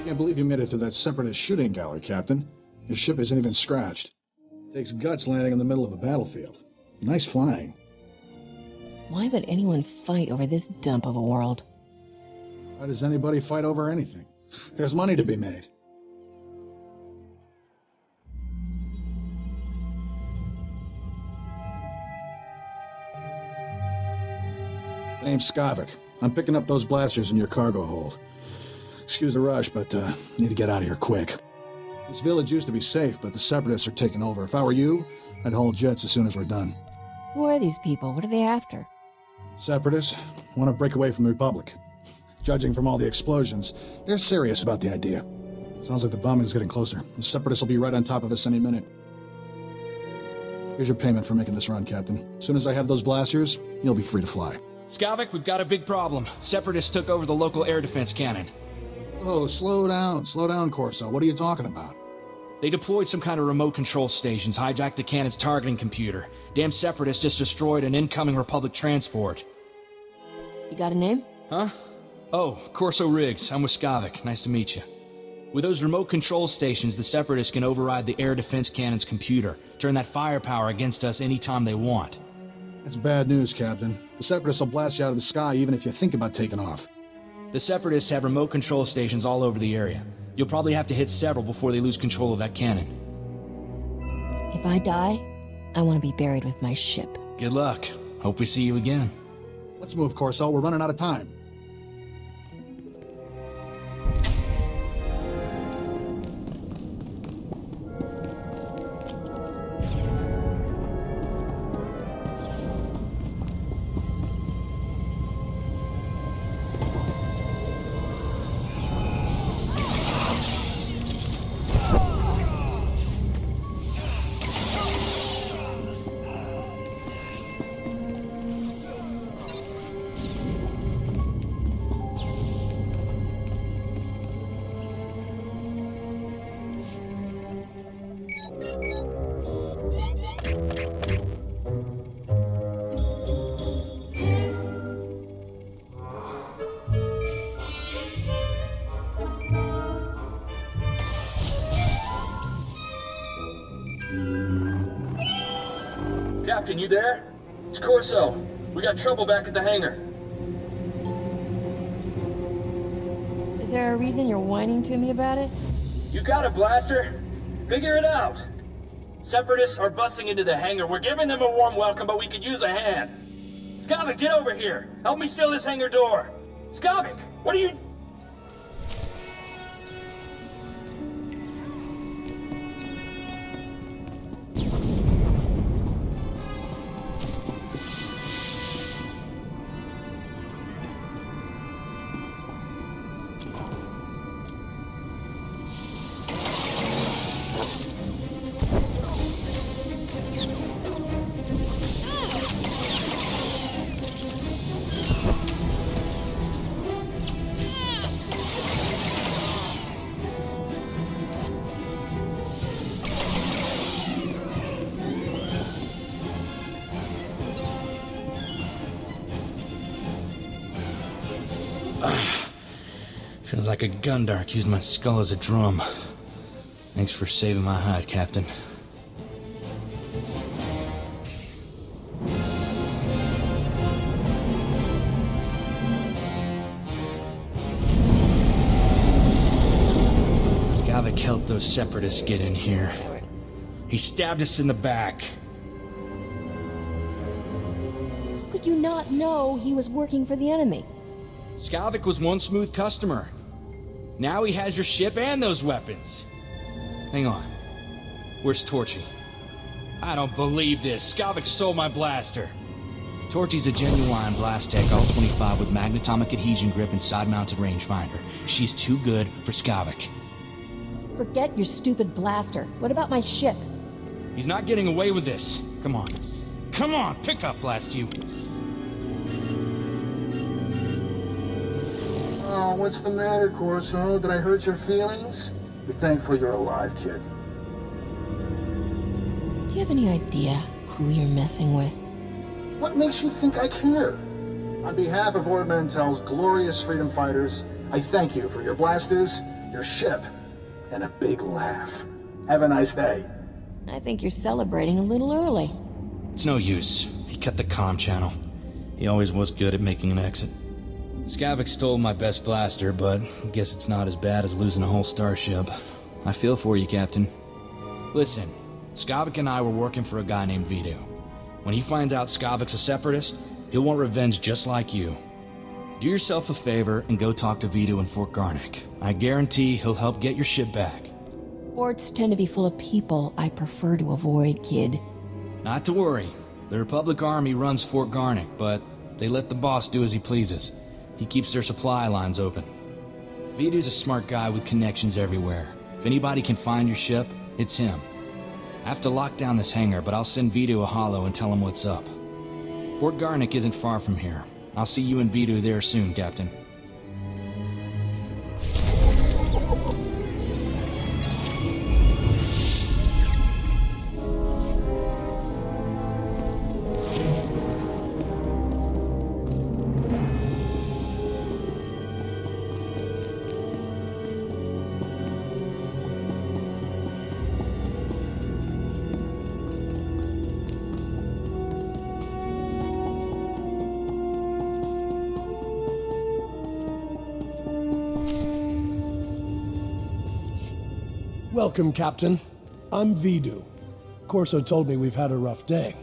Can't believe you made it through that separatist shooting gallery, Captain. Your ship isn't even scratched. Takes guts landing in the middle of a battlefield. Nice flying. Why would anyone fight over this dump of a world? Why does anybody fight over anything? There's money to be made. My name's Skavik. I'm picking up those blasters in your cargo hold. Excuse the rush, but need to get out of here quick. This village used to be safe, but the Separatists are taking over. If I were you, I'd haul jets as soon as we're done. Who are these people? What are they after? Separatists want to break away from the Republic. Judging from all the explosions, they're serious about the idea. Sounds like the bombing's getting closer. The Separatists will be right on top of us any minute. Here's your payment for making this run, Captain. As soon as I have those blasters, you'll be free to fly. Skavik, we've got a big problem. Separatists took over the local air defense cannon. Oh, slow down, Corso. What are you talking about? They deployed some kind of remote control stations, hijacked the cannon's targeting computer. Damn Separatists just destroyed an incoming Republic transport. You got a name? Huh? Oh, Corso Riggs. I'm with Skavik. Nice to meet you. With those remote control stations, the Separatists can override the air defense cannon's computer, turn that firepower against us anytime they want. That's bad news, Captain. The Separatists will blast you out of the sky even if you think about taking off. The Separatists have remote control stations all over the area. You'll probably have to hit several before they lose control of that cannon. If I die, I want to be buried with my ship. Good luck. Hope we see you again. Let's move, Corso. We're running out of time. Captain, you there? It's Corso. We got trouble back at the hangar. Is there a reason you're whining to me about it? You got it, Blaster. Figure it out. Separatists are busting into the hangar. We're giving them a warm welcome, but we could use a hand. Skavik, get over here. Help me seal this hangar door. Skavik, what are you... Feels like a Gundark used my skull as a drum. Thanks for saving my hide, Captain. Skavik helped those Separatists get in here. He stabbed us in the back. Could you not know he was working for the enemy? Skavik was one smooth customer. Now he has your ship and those weapons. Hang on. Where's Torchy? I don't believe this. Skavik stole my blaster. Torchy's a genuine blast tech, all 25 with magnetomic adhesion grip and side-mounted rangefinder. She's too good for Skavik. Forget your stupid blaster. What about my ship? He's not getting away with this. Come on. Come on, pick up, blast you. Oh, what's the matter, Corso? Did I hurt your feelings? Be thankful you're alive, kid. Do you have any idea who you're messing with? What makes you think I care? On behalf of Ord Mantell's glorious freedom fighters, I thank you for your blasters, your ship, and a big laugh. Have a nice day. I think you're celebrating a little early. It's no use. He cut the comm channel. He always was good at making an exit. Skavik stole my best blaster, but I guess it's not as bad as losing a whole starship. I feel for you, Captain. Listen, Skavik and I were working for a guy named Vidu. When he finds out Skavik's a separatist, he'll want revenge just like you. Do yourself a favor and go talk to Vidu in Fort Garnick. I guarantee he'll help get your ship back. Forts tend to be full of people I prefer to avoid, kid. Not to worry. The Republic Army runs Fort Garnick, but they let the boss do as he pleases. He keeps their supply lines open. Vidu's a smart guy with connections everywhere. If anybody can find your ship, it's him. I have to lock down this hangar, but I'll send Vidu a holo and tell him what's up. Fort Garnick isn't far from here. I'll see you and Vidu there soon, Captain. Welcome, Captain. I'm Vidu. Corso told me we've had a rough day.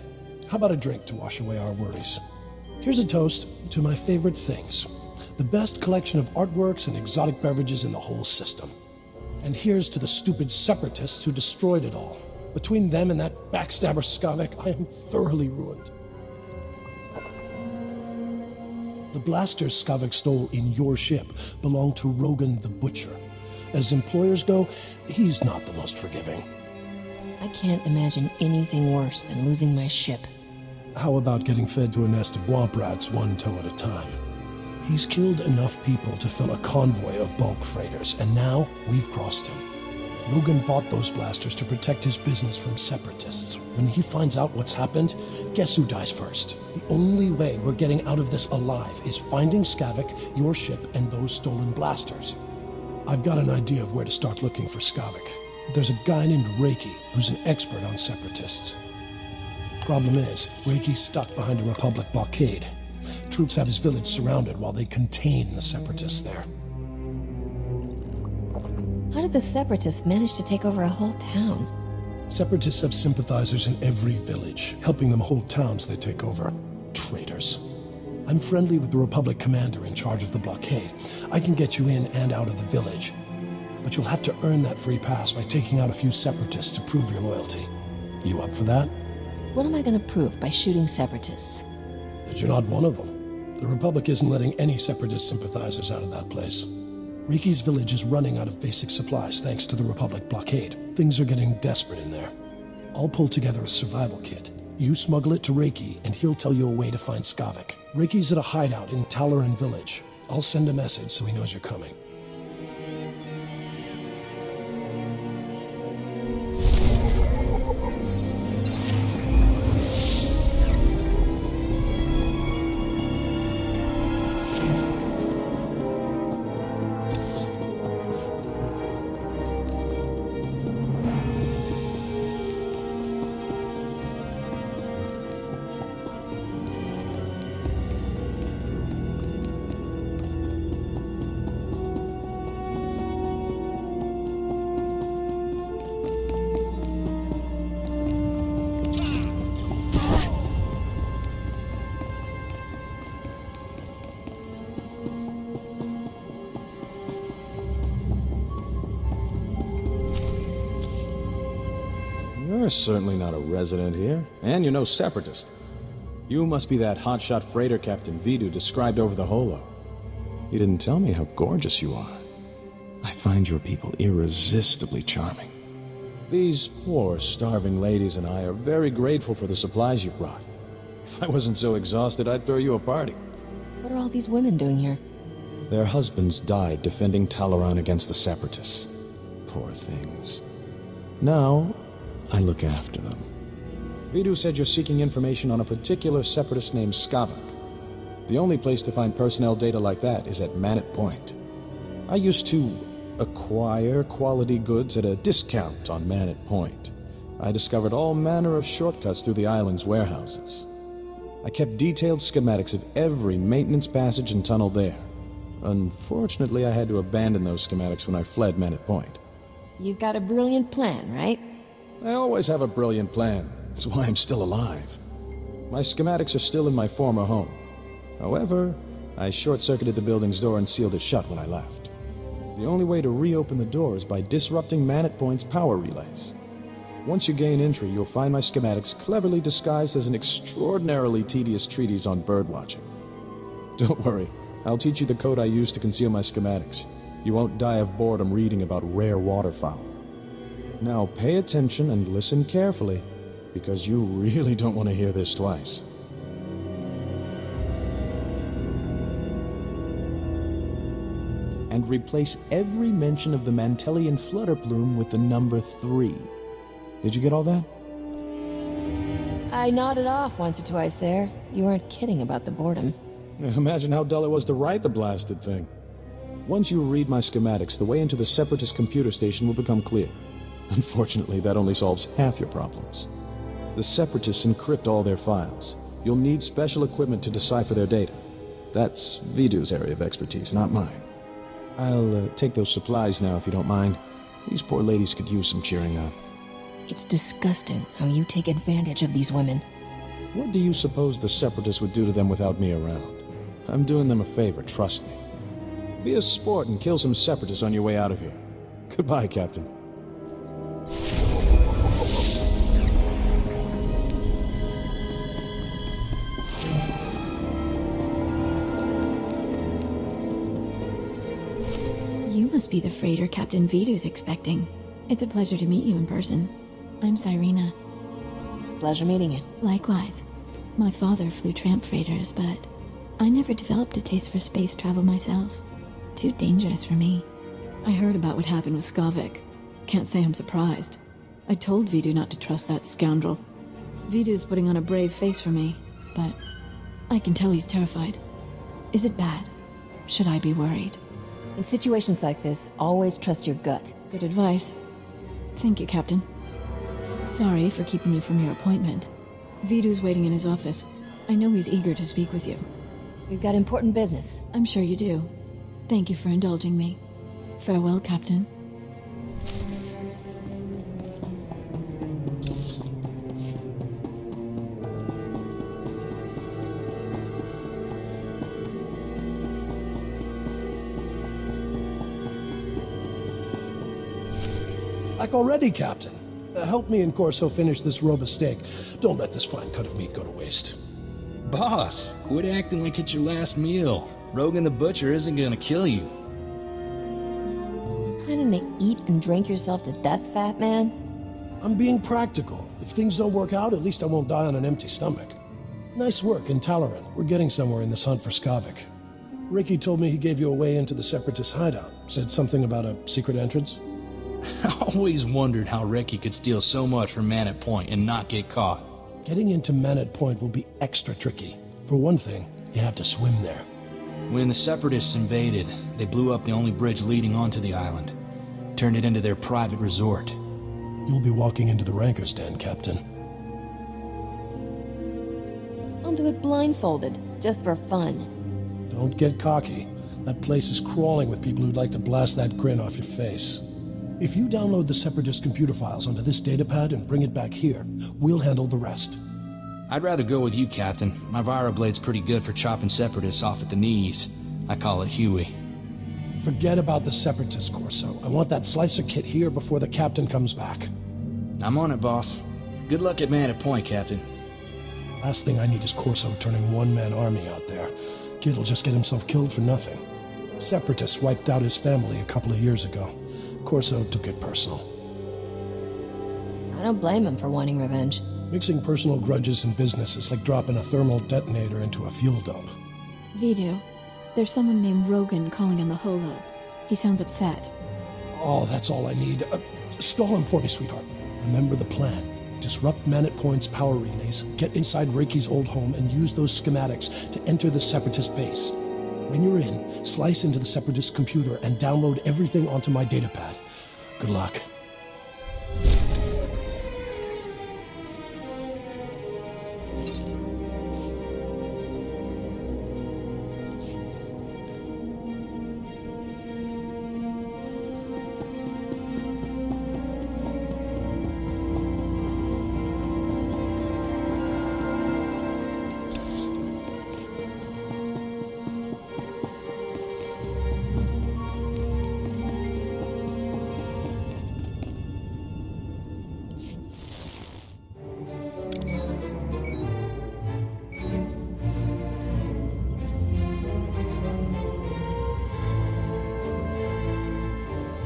How about a drink to wash away our worries? Here's a toast to my favorite things. The best collection of artworks and exotic beverages in the whole system. And here's to the stupid separatists who destroyed it all. Between them and that backstabber Skavik, I am thoroughly ruined. The blasters Skavik stole in your ship belong to Rogan the Butcher. As employers go, he's not the most forgiving. I can't imagine anything worse than losing my ship. How about getting fed to a nest of womp rats one toe at a time? He's killed enough people to fill a convoy of bulk freighters, and now we've crossed him. Rogan bought those blasters to protect his business from separatists. When he finds out what's happened, guess who dies first? The only way we're getting out of this alive is finding Skavik, your ship, and those stolen blasters. I've got an idea of where to start looking for Skavik. There's a guy named Reiki who's an expert on separatists. Problem is, Reiki's stuck behind a Republic blockade. Troops have his village surrounded while they contain the separatists there. How did the separatists manage to take over a whole town? Separatists have sympathizers in every village, helping them hold towns they take over. Traitors. I'm friendly with the Republic commander in charge of the blockade. I can get you in and out of the village. But you'll have to earn that free pass by taking out a few separatists to prove your loyalty. You up for that? What am I going to prove by shooting separatists? That you're not one of them. The Republic isn't letting any separatist sympathizers out of that place. Reiki's village is running out of basic supplies thanks to the Republic blockade. Things are getting desperate in there. I'll pull together a survival kit. You smuggle it to Reiki, and he'll tell you a way to find Skavik. Reiki's at a hideout in Talaran village. I'll send a message so he knows you're coming. You're certainly not a resident here, and you're no separatist. You must be that hotshot freighter Captain Vidu described over the holo. You didn't tell me how gorgeous you are. I find your people irresistibly charming. These poor, starving ladies and I are very grateful for the supplies you've brought. If I wasn't so exhausted, I'd throw you a party. What are all these women doing here? Their husbands died defending Talaran against the separatists. Poor things. Now, I look after them. Vidu said you're seeking information on a particular separatist named Skavik. The only place to find personnel data like that is at Manit Point. I used to acquire quality goods at a discount on Manet Point. I discovered all manner of shortcuts through the island's warehouses. I kept detailed schematics of every maintenance passage and tunnel there. Unfortunately, I had to abandon those schematics when I fled Manet Point. You've got a brilliant plan, right? I always have a brilliant plan. That's why I'm still alive. My schematics are still in my former home. However, I short-circuited the building's door and sealed it shut when I left. The only way to reopen the door is by disrupting Manet Point's power relays. Once you gain entry, you'll find my schematics cleverly disguised as an extraordinarily tedious treatise on birdwatching. Don't worry, I'll teach you the code I use to conceal my schematics. You won't die of boredom reading about rare waterfowl. Now pay attention and listen carefully, because you really don't want to hear this twice. And replace every mention of the Mantelian flutter plume with the number 3. Did you get all that? I nodded off once or twice there. You weren't kidding about the boredom. Imagine how dull it was to write the blasted thing. Once you read my schematics, the way into the Separatist computer station will become clear. Unfortunately, that only solves half your problems. The Separatists encrypt all their files. You'll need special equipment to decipher their data. That's Vidu's area of expertise, not mine. I'll take those supplies now, if you don't mind. These poor ladies could use some cheering up. It's disgusting how you take advantage of these women. What do you suppose the Separatists would do to them without me around? I'm doing them a favor, trust me. Be a sport and kill some Separatists on your way out of here. Goodbye, Captain. You must be the freighter Captain Vidu's expecting. It's a pleasure to meet you in person. I'm Cyrena. It's a pleasure meeting you. Likewise. My father flew tramp freighters, but I never developed a taste for space travel myself. Too dangerous for me. I heard about what happened with Skavik. Can't say I'm surprised. I told Vidu not to trust that scoundrel. Vidu's putting on a brave face for me, but I can tell he's terrified. Is it bad? Should I be worried? In situations like this, always trust your gut. Good advice. Thank you, Captain. Sorry for keeping you from your appointment. Vidu's waiting in his office. I know he's eager to speak with you. We've got important business. I'm sure you do. Thank you for indulging me. Farewell, Captain. Like already, Captain. Help me and Corso finish this robe of steak. Don't let this fine cut of meat go to waste. Boss, quit acting like it's your last meal. Rogan the Butcher isn't gonna kill you. Planning to eat and drink yourself to death, fat man? I'm being practical. If things don't work out, at least I won't die on an empty stomach. Nice work in Talaran. We're getting somewhere in this hunt for Skavik. Ricky told me he gave you a way into the Separatist hideout. Said something about a secret entrance. I always wondered how Ricky could steal so much from Manet Point and not get caught. Getting into Manet Point will be extra tricky. For one thing, you have to swim there. When the Separatists invaded, they blew up the only bridge leading onto the island. Turned it into their private resort. You'll be walking into the Ranker's Den, Captain. I'll do it blindfolded, just for fun. Don't get cocky. That place is crawling with people who'd like to blast that grin off your face. If you download the Separatist computer files onto this datapad and bring it back here, we'll handle the rest. I'd rather go with you, Captain. My Virablade's pretty good for chopping Separatists off at the knees. I call it Huey. Forget about the Separatist, Corso. I want that slicer kit here before the Captain comes back. I'm on it, boss. Good luck at Manet Point, Captain. Last thing I need is Corso turning one-man army out there. Kid'll just get himself killed for nothing. Separatists wiped out his family a couple of years ago. Corso took it personal. I don't blame him for wanting revenge. Mixing personal grudges and business is like dropping a thermal detonator into a fuel dump. Vidu, there's someone named Rogan calling on the holo. He sounds upset. Oh, that's all I need. Stall him for me, sweetheart. Remember the plan. Disrupt Manet Point's power relays, get inside Reiki's old home, and use those schematics to enter the Separatist base. When you're in, slice into the Separatist computer and download everything onto my datapad. Good luck.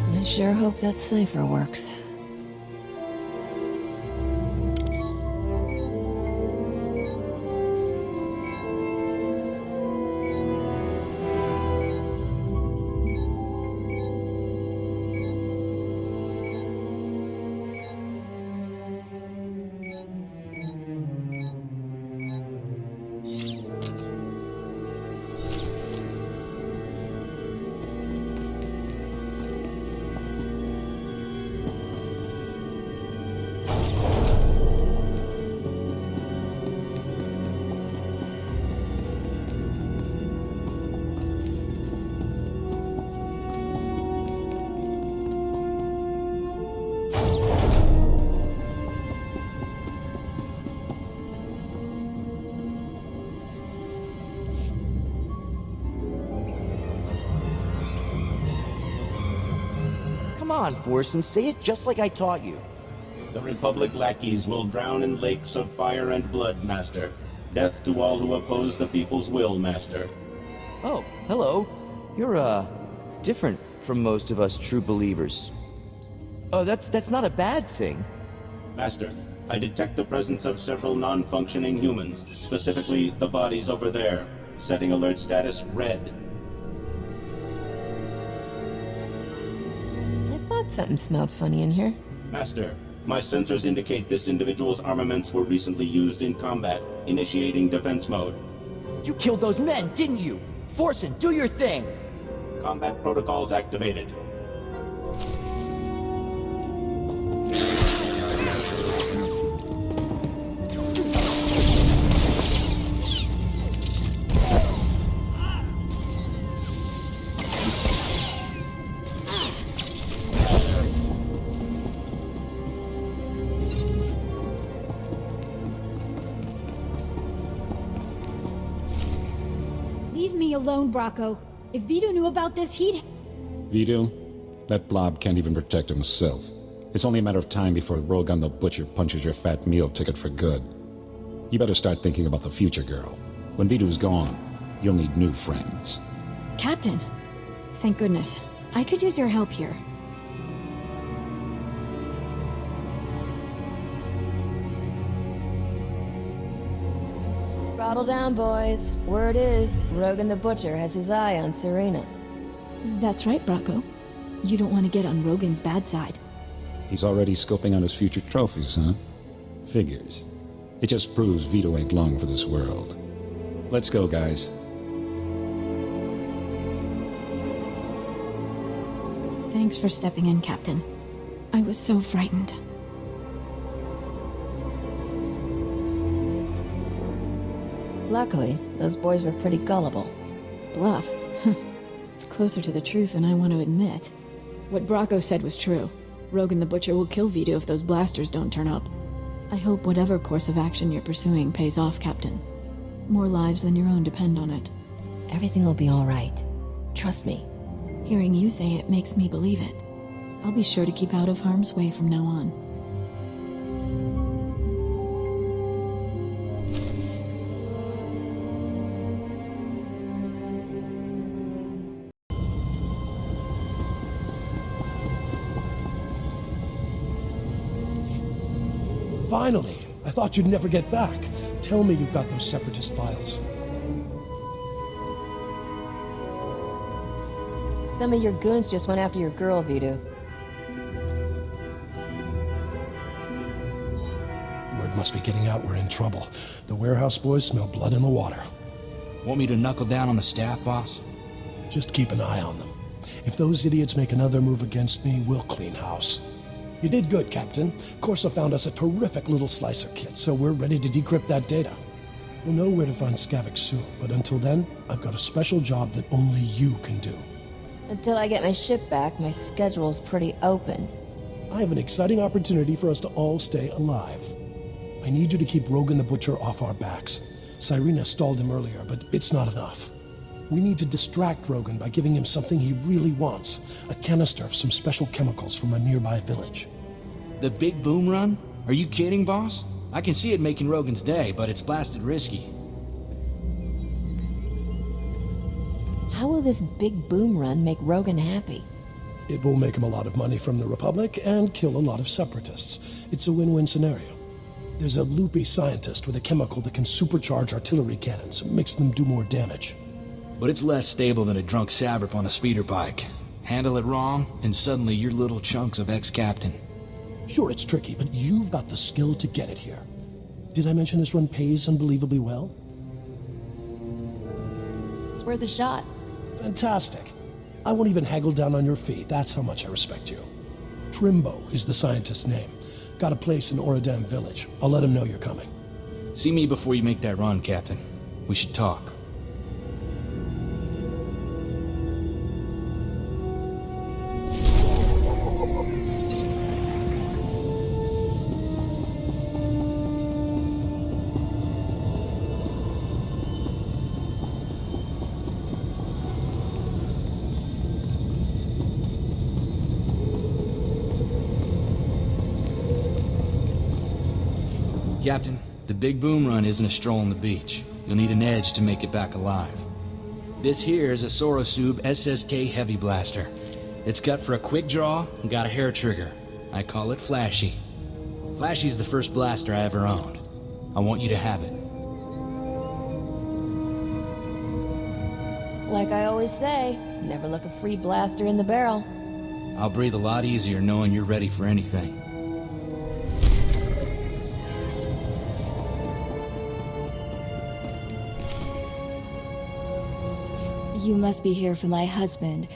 I sure hope that cipher works. Come on, Forsen, say it just like I taught you. The Republic lackeys will drown in lakes of fire and blood, Master. Death to all who oppose the people's will, Master. Oh, hello. You're, different from most of us true believers. Oh, that's not a bad thing. Master, I detect the presence of several non-functioning humans, specifically the bodies over there. Setting alert status red. I thought something smelled funny in here. Master, my sensors indicate this individual's armaments were recently used in combat, initiating defense mode. You killed those men, didn't you? Forsen, do your thing! Combat protocols activated. Leave me alone, Bracco. If Vito knew about this, he'd... Vito? That blob can't even protect himself. It's only a matter of time before Rogan the Butcher punches your fat meal ticket for good. You better start thinking about the future, girl. When Vito's gone, you'll need new friends. Captain! Thank goodness. I could use your help here. Throttle down, boys. Word is, Rogan the Butcher has his eye on Serena. That's right, Bracco. You don't want to get on Rogan's bad side. He's already scoping on his future trophies, huh? Figures. It just proves Vito ain't long for this world. Let's go, guys. Thanks for stepping in, Captain. I was so frightened. Luckily, those boys were pretty gullible. Bluff? It's closer to the truth than I want to admit. What Bracco said was true. Rogan the Butcher will kill Vito if those blasters don't turn up. I hope whatever course of action you're pursuing pays off, Captain. More lives than your own depend on it. Everything will be all right. Trust me. Hearing you say it makes me believe it. I'll be sure to keep out of harm's way from now on. Finally! I thought you'd never get back. Tell me you've got those Separatist files. Some of your goons just went after your girl, Vito. Word must be getting out we're in trouble. The warehouse boys smell blood in the water. Want me to knuckle down on the staff, boss? Just keep an eye on them. If those idiots make another move against me, we'll clean house. You did good, Captain. Corso found us a terrific little slicer kit, so we're ready to decrypt that data. We'll know where to find Skavik soon, but until then, I've got a special job that only you can do. Until I get my ship back, my schedule's pretty open. I have an exciting opportunity for us to all stay alive. I need you to keep Rogan the Butcher off our backs. Cyrena stalled him earlier, but it's not enough. We need to distract Rogan by giving him something he really wants. A canister of some special chemicals from a nearby village. The big boom run? Are you kidding, boss? I can see it making Rogan's day, but it's blasted risky. How will this big boom run make Rogan happy? It will make him a lot of money from the Republic and kill a lot of separatists. It's a win-win scenario. There's a loopy scientist with a chemical that can supercharge artillery cannons, makes them do more damage. But it's less stable than a drunk savrip on a speeder bike. Handle it wrong, and suddenly you're little chunks of ex-captain. Sure, it's tricky, but you've got the skill to get it here. Did I mention this run pays unbelievably well? It's worth a shot. Fantastic. I won't even haggle down on your fee. That's how much I respect you. Trimbo is the scientist's name. Got a place in Oradam village. I'll let him know you're coming. See me before you make that run, Captain. We should talk. Captain, the big boom run isn't a stroll on the beach. You'll need an edge to make it back alive. This here is a Sorosub SSK Heavy Blaster. It's cut for a quick draw and got a hair trigger. I call it Flashy. Flashy's the first blaster I ever owned. I want you to have it. Like I always say, never look a free blaster in the barrel. I'll breathe a lot easier knowing you're ready for anything. You must be here for my husband.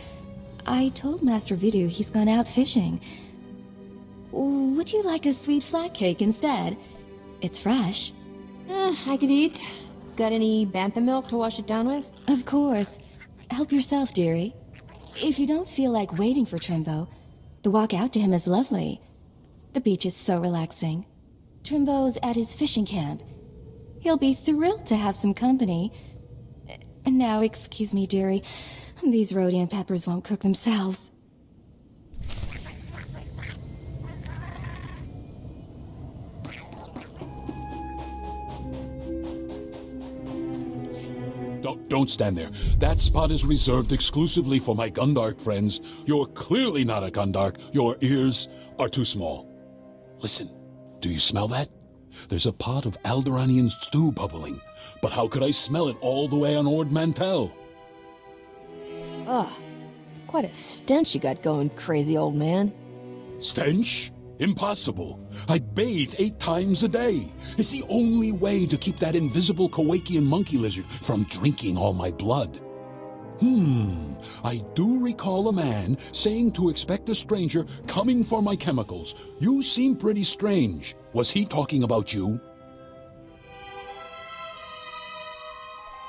I told Master Vidu he's gone out fishing. Would you like a sweet flat cake instead? It's fresh. I could eat. Got any bantha milk to wash it down with? Of course. Help yourself, dearie. If you don't feel like waiting for Trimbo, the walk out to him is lovely. The beach is so relaxing. Trimbo's at his fishing camp. He'll be thrilled to have some company. Now, excuse me, dearie. These Rhodian peppers won't cook themselves. Don't stand there. That spot is reserved exclusively for my Gundark friends. You're clearly not a Gundark. Your ears are too small. Listen, do you smell that? There's a pot of Alderaanian stew bubbling. But how could I smell it all the way on Ord Mantell? Ugh. It's quite a stench you got going, crazy old man. Stench? Impossible. I bathe 8 times a day. It's the only way to keep that invisible Kowakian monkey lizard from drinking all my blood. I do recall a man saying to expect a stranger coming for my chemicals. You seem pretty strange. Was he talking about you?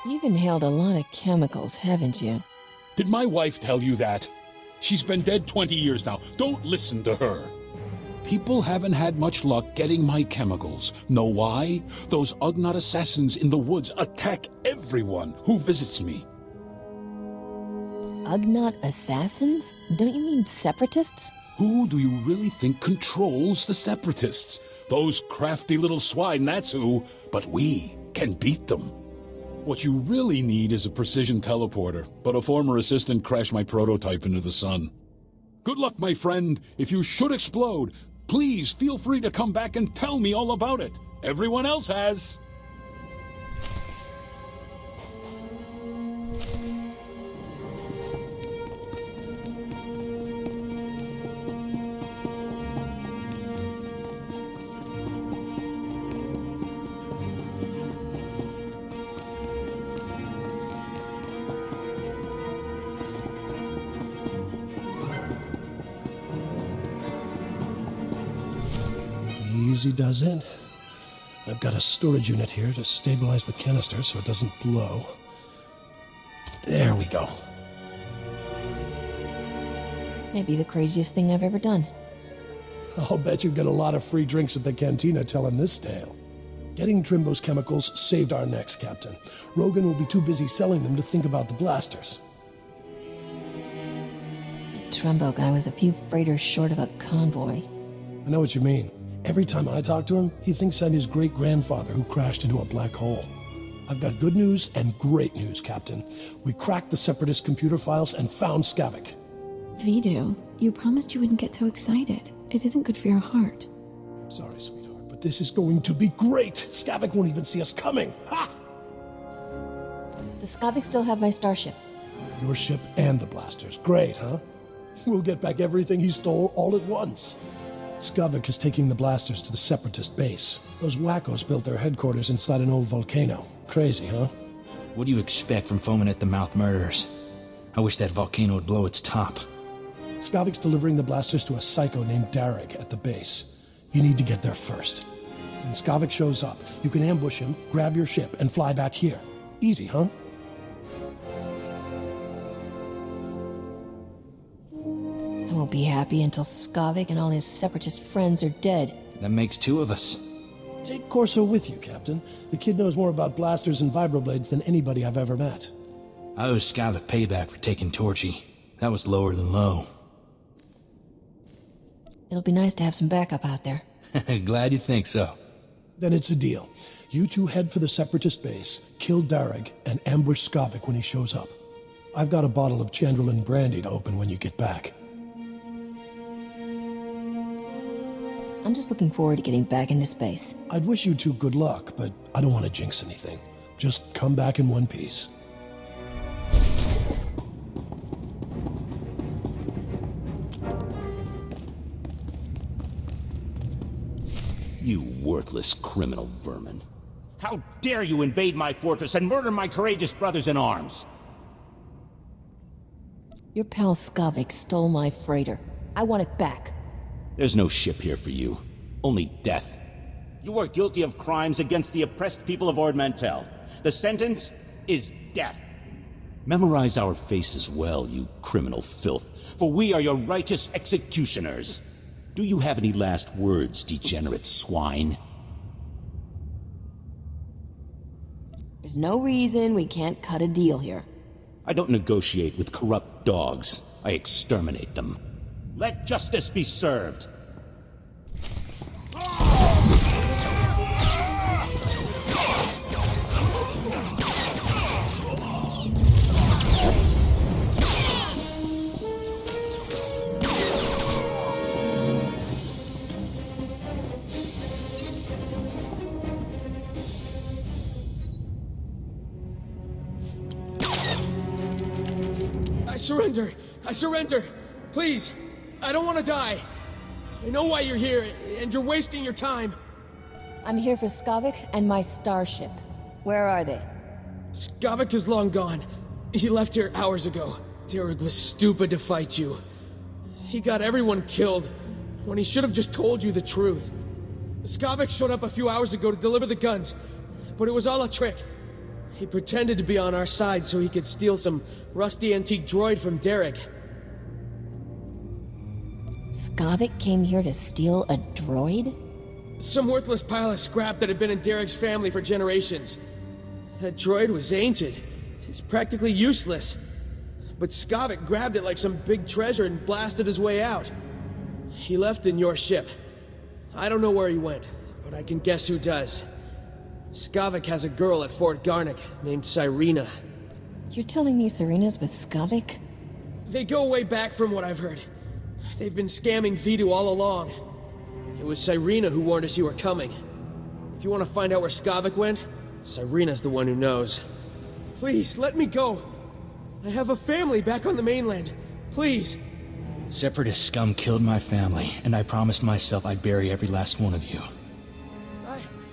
You've inhaled a lot of chemicals, haven't you? Did my wife tell you that? She's been dead 20 years now. Don't listen to her. People haven't had much luck getting my chemicals. Know why? Those Ugnaught assassins in the woods attack everyone who visits me. Ugnaught assassins? Don't you mean separatists? Who do you really think controls the separatists? Those crafty little swine, that's who. But we can beat them. What you really need is a precision teleporter, but a former assistant crashed my prototype into the sun. Good luck, my friend. If you should explode, please feel free to come back and tell me all about it. Everyone else has. easy does it. I've got a storage unit here to stabilize the canister so it doesn't blow. There we go. This may be the craziest thing I've ever done. I'll bet you get a lot of free drinks at the cantina telling this tale. Getting Trimbo's chemicals saved our necks, Captain. Rogan will be too busy selling them to think about the blasters. The Trumbo guy was a few freighters short of a convoy. I know what you mean. Every time I talk to him, he thinks I'm his great-grandfather who crashed into a black hole. I've got good news and great news, Captain. We cracked the Separatist computer files and found Skavik. Vidu, you promised you wouldn't get so excited. It isn't good for your heart. Sorry, sweetheart, but this is going to be great! Skavik won't even see us coming! Ha! Does Skavik still have my starship? Your ship and the blasters. Great, huh? We'll get back everything he stole all at once. Skavik is taking the blasters to the Separatist base. Those wackos built their headquarters inside an old volcano. Crazy, huh? What do you expect from foaming-at-the-mouth murderers? I wish that volcano would blow its top. Skavik's delivering the blasters to a psycho named Darrig at the base. You need to get there first. When Skavik shows up, you can ambush him, grab your ship, and fly back here. Easy, huh? I won't be happy until Skavik and all his Separatist friends are dead. That makes two of us. Take Corso with you, Captain. The kid knows more about blasters and vibroblades than anybody I've ever met. I owe Skavik payback for taking Torchy. That was lower than low. It'll be nice to have some backup out there. Glad you think so. Then it's a deal. You two head for the Separatist base, kill Darrig, and ambush Skavik when he shows up. I've got a bottle of Chandrelin brandy to open when you get back. I'm just looking forward to getting back into space. I'd wish you two good luck, but I don't want to jinx anything. Just come back in one piece. You worthless criminal vermin. How dare you invade my fortress and murder my courageous brothers in arms? Your pal Skavik stole my freighter. I want it back. There's no ship here for you. Only death. You are guilty of crimes against the oppressed people of Ord Mantell. The sentence is death. Memorize our faces well, you criminal filth, for we are your righteous executioners. Do you have any last words, degenerate swine? There's no reason we can't cut a deal here. I don't negotiate with corrupt dogs. I exterminate them. Let justice be served! I surrender! I surrender! Please! I don't want to die. I know why you're here, and you're wasting your time. I'm here for Skavik and my starship. Where are they? Skavik is long gone. He left here hours ago. Darrig was stupid to fight you. He got everyone killed, when he should have just told you the truth. Skavik showed up a few hours ago to deliver the guns, but it was all a trick. He pretended to be on our side so he could steal some rusty antique droid from Darrig. Skavik came here to steal a droid? Some worthless pile of scrap that had been in Darrig's family for generations. That droid was ancient. It's practically useless. But Skavik grabbed it like some big treasure and blasted his way out. He left in your ship. I don't know where he went, but I can guess who does. Skavik has a girl at Fort Garnick named Cyrena. You're telling me Serena's with Skavik? They go way back from what I've heard. They've been scamming Vidu all along. It was Cyrena who warned us you were coming. If you want to find out where Skavik went, Cyrena's the one who knows. Please, let me go. I have a family back on the mainland. Please. Separatist scum killed my family, and I promised myself I'd bury every last one of you.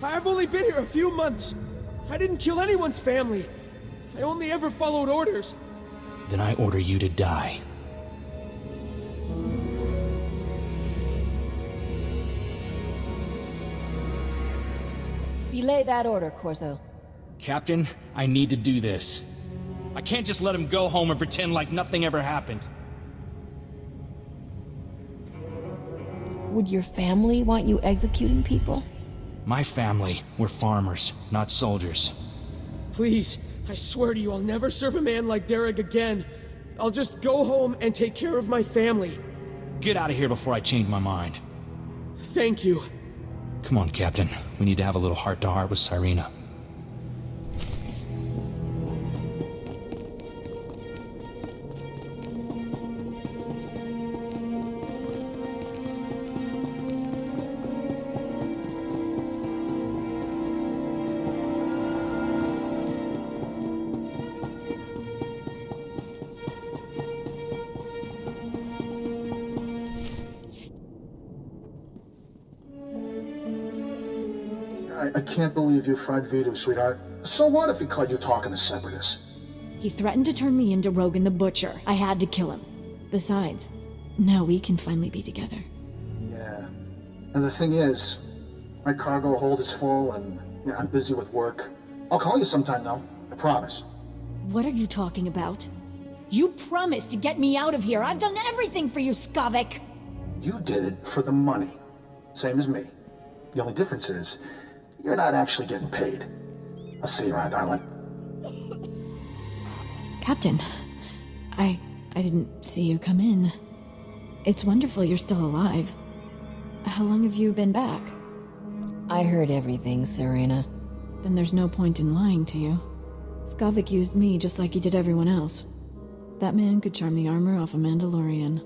I've only been here a few months. I didn't kill anyone's family. I only ever followed orders. Then I order you to die. Belay that order, Corso. Captain, I need to do this. I can't just let him go home and pretend like nothing ever happened. Would your family want you executing people? My family, we're farmers, not soldiers. Please, I swear to you, I'll never serve a man like Derek again. I'll just go home and take care of my family. Get out of here before I change my mind. Thank you. Come on, Captain. We need to have a little heart-to-heart with Cyrena. I can't believe you fried Vito, sweetheart. So what if he caught you talking to Separatists? He threatened to turn me into Rogan the Butcher. I had to kill him. Besides, now we can finally be together. Yeah. And the thing is, my cargo hold is full and I'm busy with work. I'll call you sometime, though. I promise. What are you talking about? You promised to get me out of here. I've done everything for you, Skavik. You did it for the money. Same as me. The only difference is, you're not actually getting paid. I'll see you around, darling. Captain, I didn't see you come in. It's wonderful you're still alive. How long have you been back? I heard everything, Serena. Then there's no point in lying to you. Skavik used me just like he did everyone else. That man could charm the armor off a Mandalorian.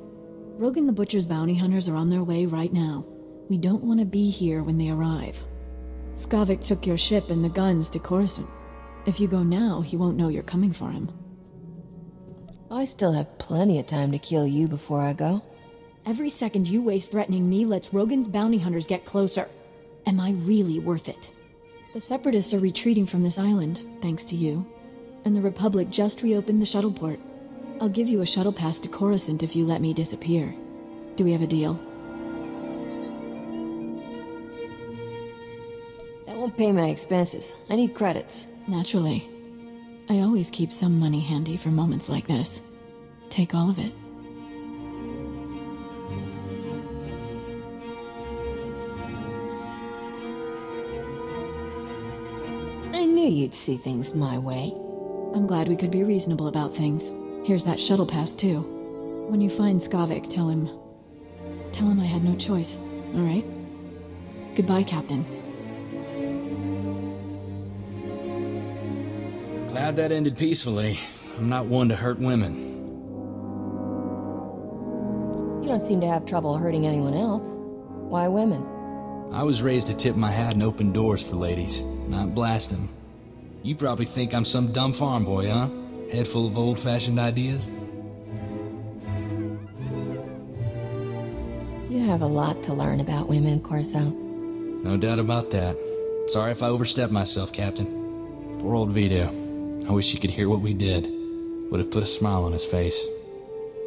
Rogan the Butcher's bounty hunters are on their way right now. We don't want to be here when they arrive. Skavik took your ship and the guns to Coruscant. If you go now, he won't know you're coming for him. I still have plenty of time to kill you before I go. Every second you waste threatening me lets Rogan's bounty hunters get closer. Am I really worth it? The Separatists are retreating from this island, thanks to you. And the Republic just reopened the shuttle port. I'll give you a shuttle pass to Coruscant if you let me disappear. Do we have a deal? That won't pay my expenses. I need credits. Naturally. I always keep some money handy for moments like this. Take all of it. I knew you'd see things my way. I'm glad we could be reasonable about things. Here's that shuttle pass, too. When you find Skavik, tell him I had no choice, all right? Goodbye, Captain. Glad that ended peacefully. I'm not one to hurt women. You don't seem to have trouble hurting anyone else. Why women? I was raised to tip my hat and open doors for ladies, not blast them. You probably think I'm some dumb farm boy, huh? Head full of old-fashioned ideas? You have a lot to learn about women, Corso. No doubt about that. Sorry if I overstepped myself, Captain. Poor old Vito. I wish he could hear what we did. Would have put a smile on his face.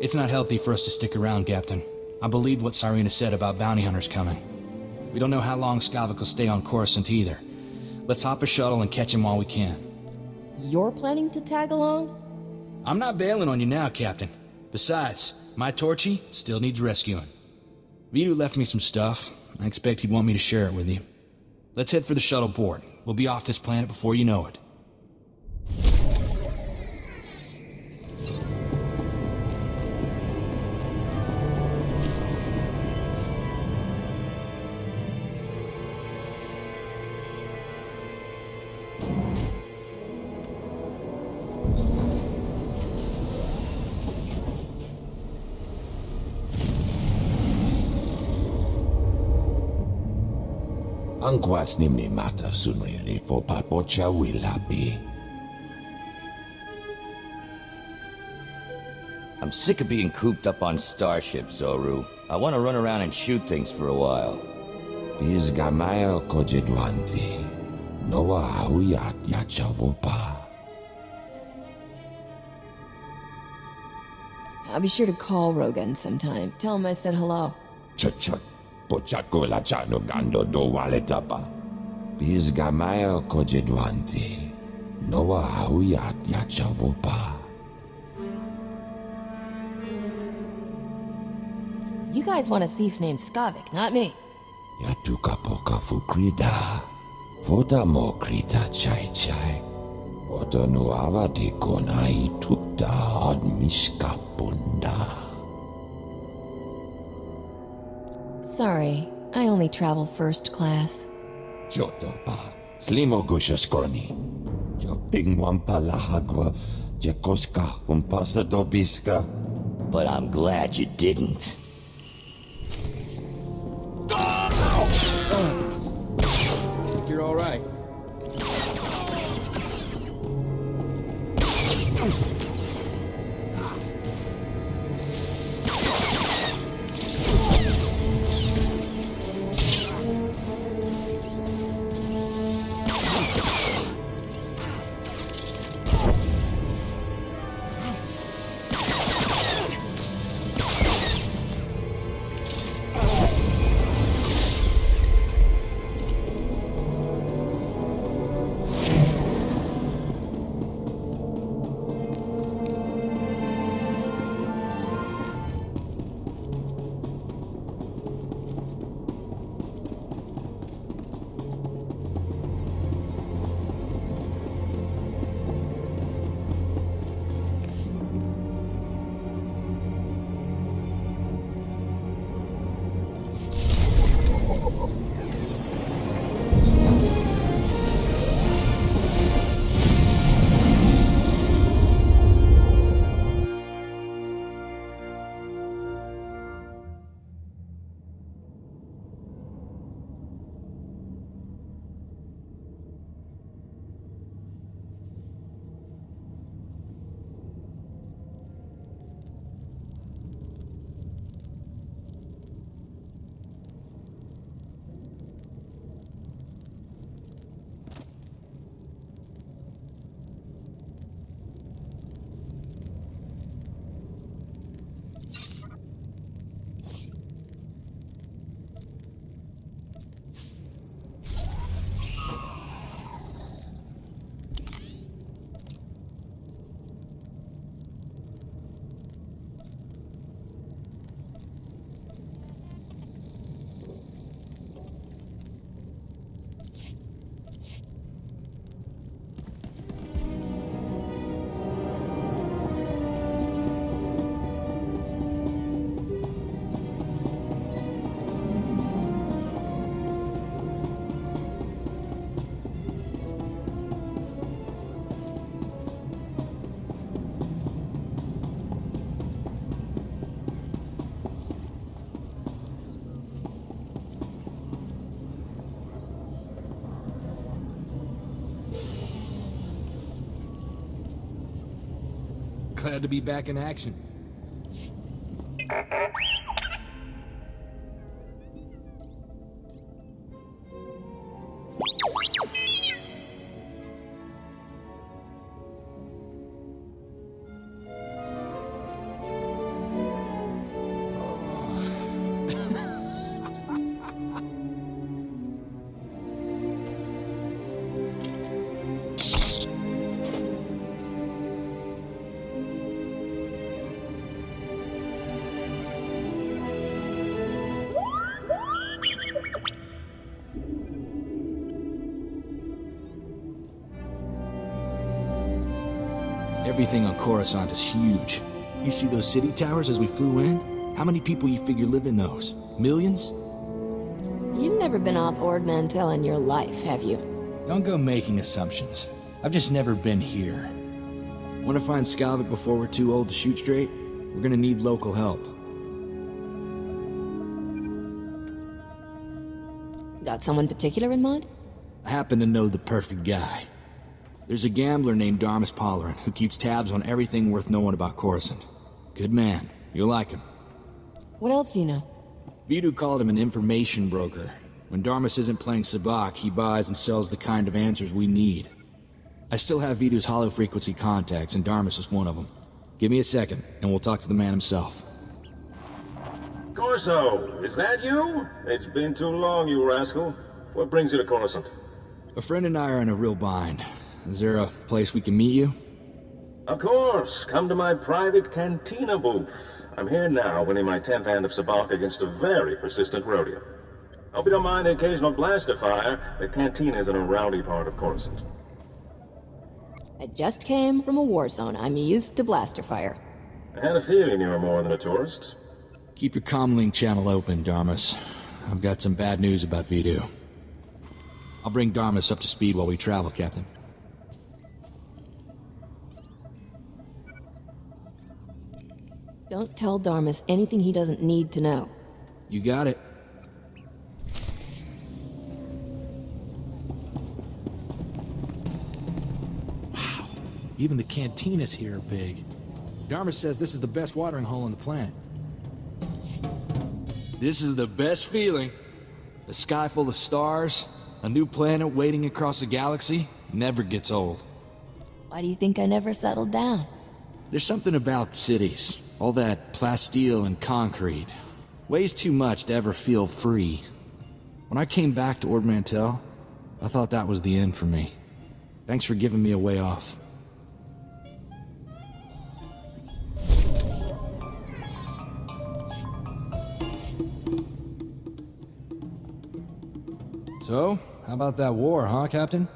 It's not healthy for us to stick around, Captain. I believed what Cyrena said about bounty hunters coming. We don't know how long Skavik will stay on Coruscant either. Let's hop a shuttle and catch him while we can. You're planning to tag along? I'm not bailing on you now, Captain. Besides, my Torchy still needs rescuing. Vito left me some stuff. I expect he'd want me to share it with you. Let's head for the shuttle port. We'll be off this planet before you know it. Angkwas ni me mata sunri fo papocha wilapi. I'm sick of being cooped up on starships, Zoru. I want to run around and shoot things for a while. Biz gamayo kojedwanti. Noa huyat yachavopa. I'll be sure to call Rogan sometime. Tell him I said hello. Chut. Pochako la chano gando do waletapa. Bizgamayo kojedwanti. Noa hauyat yachavopa. You guys want a thief named Skavik, not me. Yatukapoka fukrida. Vota mo krita chai chai. Vota nuava di kona itukta od mishka bunda. Sorry, I only travel first class. Jotopa. Slimo gushaskorni. Yo pingwampa lahagwa. Jakoska umpasa dobiska. But I'm glad you didn't. Think you're all right. Glad to be back in action. Everything on Coruscant is huge. You see those city towers as we flew in? How many people you figure live in those? Millions? You've never been off Ord Mantell in your life, have you? Don't go making assumptions. I've just never been here. Want to find Skavik before we're too old to shoot straight? We're gonna need local help. Got someone particular in mind? I happen to know the perfect guy. There's a gambler named Darmus Pollerin who keeps tabs on everything worth knowing about Coruscant. Good man. You'll like him. What else do you know? Vidu called him an information broker. When Darmus isn't playing Sabak, he buys and sells the kind of answers we need. I still have Vidu's hollow-frequency contacts, and Darmus is one of them. Give me a second, and we'll talk to the man himself. Corso, is that you? It's been too long, you rascal. What brings you to Coruscant? A friend and I are in a real bind. Is there a place we can meet you? Of course. Come to my private cantina booth. I'm here now, winning my 10th hand of sabacc against a very persistent rodeo. Hope you don't mind the occasional blaster fire. The cantina is in a rowdy part of Coruscant. I just came from a war zone. I'm used to blaster fire. I had a feeling you were more than a tourist. Keep your comlink channel open, Darmus. I've got some bad news about Vidu. I'll bring Darmus up to speed while we travel, Captain. Don't tell Darmus anything he doesn't need to know. You got it. Wow. Even the cantinas here are big. Darmus says this is the best watering hole on the planet. This is the best feeling. A sky full of stars, a new planet waiting across the galaxy, never gets old. Why do you think I never settled down? There's something about cities. All that plasteel and concrete. Weighs too much to ever feel free. When I came back to Ord Mantell, I thought that was the end for me. Thanks for giving me a way off. So, how about that war, huh, Captain?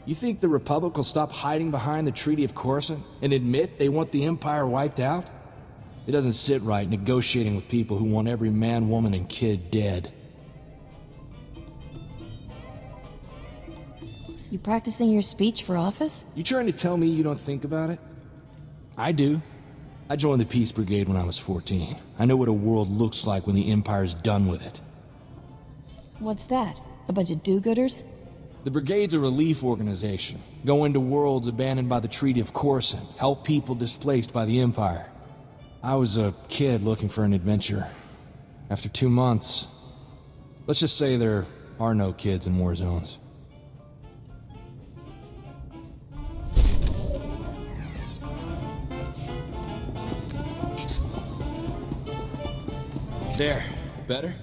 You think the Republic will stop hiding behind the Treaty of Coruscant and admit they want the Empire wiped out? It doesn't sit right negotiating with people who want every man, woman, and kid dead. You practicing your speech for office? You trying to tell me you don't think about it? I do. I joined the Peace Brigade when I was 14. I know what a world looks like when the Empire's done with it. What's that? A bunch of do-gooders? The Brigade's a relief organization. Go into worlds abandoned by the Treaty of Coruscant. Help people displaced by the Empire. I was a kid looking for an adventure. After 2 months, let's just say there are no kids in war zones. There. Better?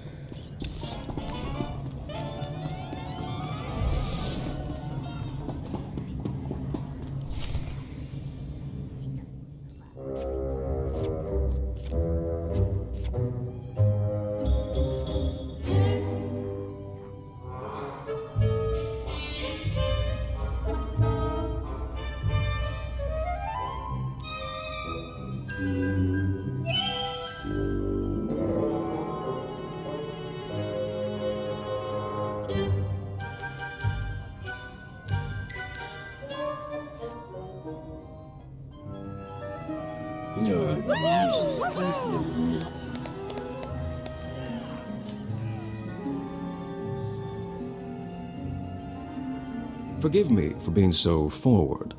Forgive me for being so forward,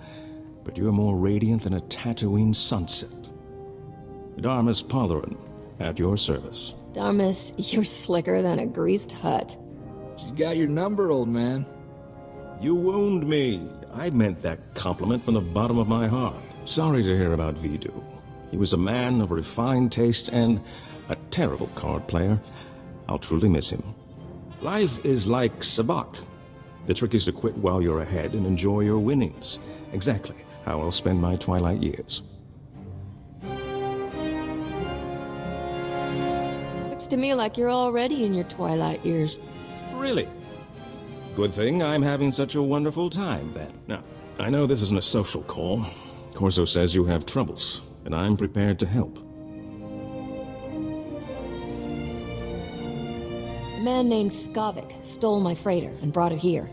but you're more radiant than a Tatooine sunset. Darmus Palarin, at your service. Darmus, you're slicker than a greased hut. She's got your number, old man. You wound me. I meant that compliment from the bottom of my heart. Sorry to hear about Vidu. He was a man of refined taste and a terrible card player. I'll truly miss him. Life is like sabacc. The trick is to quit while you're ahead and enjoy your winnings. Exactly how I'll spend my twilight years. Looks to me like you're already in your twilight years. Really? Good thing I'm having such a wonderful time, then. Now, I know this isn't a social call. Corso says you have troubles, and I'm prepared to help. A man named Skavik stole my freighter and brought it here.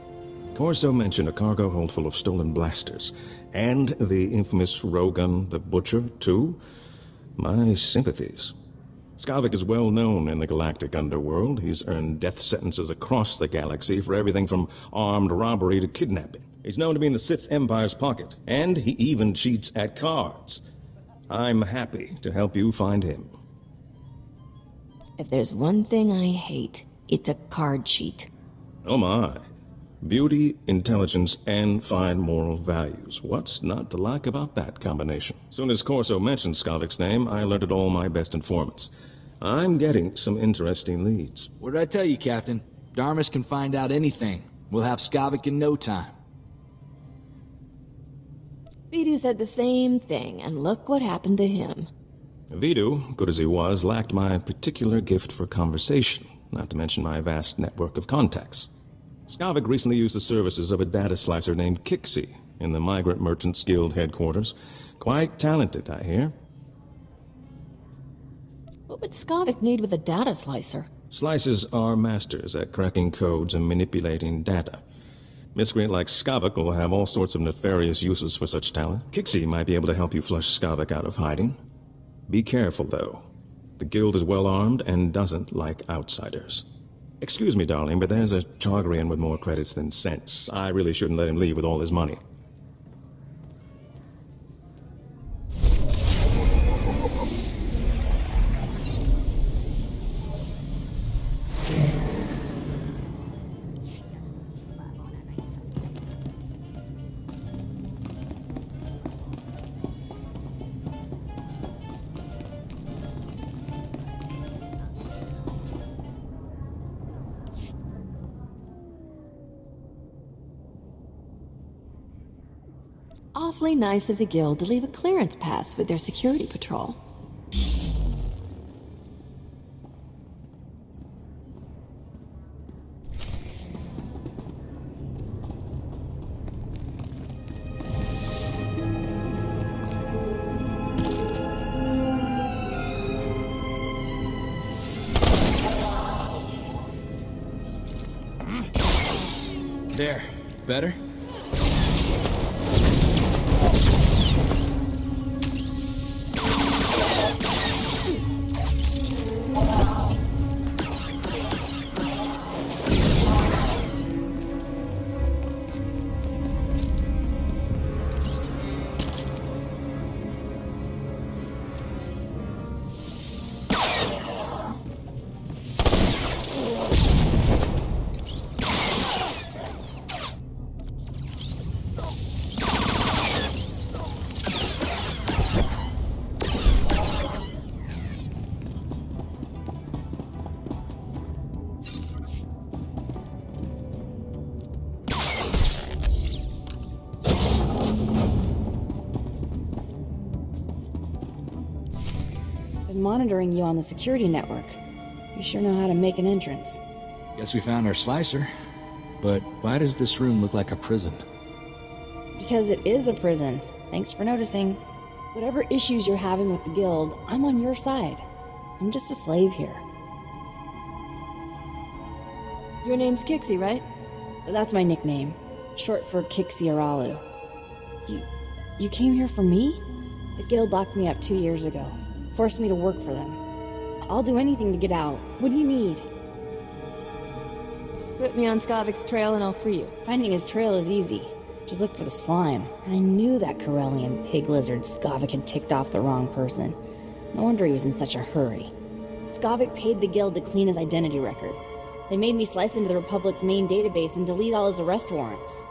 Corso mentioned a cargo hold full of stolen blasters, and the infamous Rogan the Butcher, too. My sympathies. Skavik is well known in the galactic underworld. He's earned death sentences across the galaxy for everything from armed robbery to kidnapping. He's known to be in the Sith Empire's pocket, and he even cheats at cards. I'm happy to help you find him. If there's one thing I hate, it's a card cheat. Oh my. Beauty, intelligence, and fine moral values. What's not to like about that combination? Soon as Corso mentioned Skavik's name, I alerted all my best informants. I'm getting some interesting leads. What did I tell you, Captain? Darmus can find out anything. We'll have Skavik in no time. Vidu said the same thing, and look what happened to him. Vidu, good as he was, lacked my particular gift for conversation, not to mention my vast network of contacts. Skavik recently used the services of a data slicer named Kixie in the Migrant Merchants Guild headquarters. Quite talented, I hear. What would Skavik need with a data slicer? Slicers are masters at cracking codes and manipulating data. Miscreant like Skavik will have all sorts of nefarious uses for such talent. Kixie might be able to help you flush Skavik out of hiding. Be careful, though. The guild is well armed and doesn't like outsiders. Excuse me, darling, but there's a Targaryen with more credits than sense. I really shouldn't let him leave with all his money. Awfully nice of the guild to leave a clearance pass with their security patrol. There. Better? Been monitoring you on the security network. You sure know how to make an entrance. Guess we found our slicer. But why does this room look like a prison? Because it is a prison. Thanks for noticing. Whatever issues you're having with the guild, I'm on your side. I'm just a slave here. Your name's Kixie, right? That's my nickname. Short for Kixie Aralu. You came here for me? The guild locked me up 2 years ago. Forced me to work for them. I'll do anything to get out. What do you need? Put me on Skavik's trail and I'll free you. Finding his trail is easy. Just look for the slime. I knew that Corellian pig lizard Skavik had ticked off the wrong person. No wonder he was in such a hurry. Skavik paid the guild to clean his identity record. They made me slice into the Republic's main database and delete all his arrest warrants.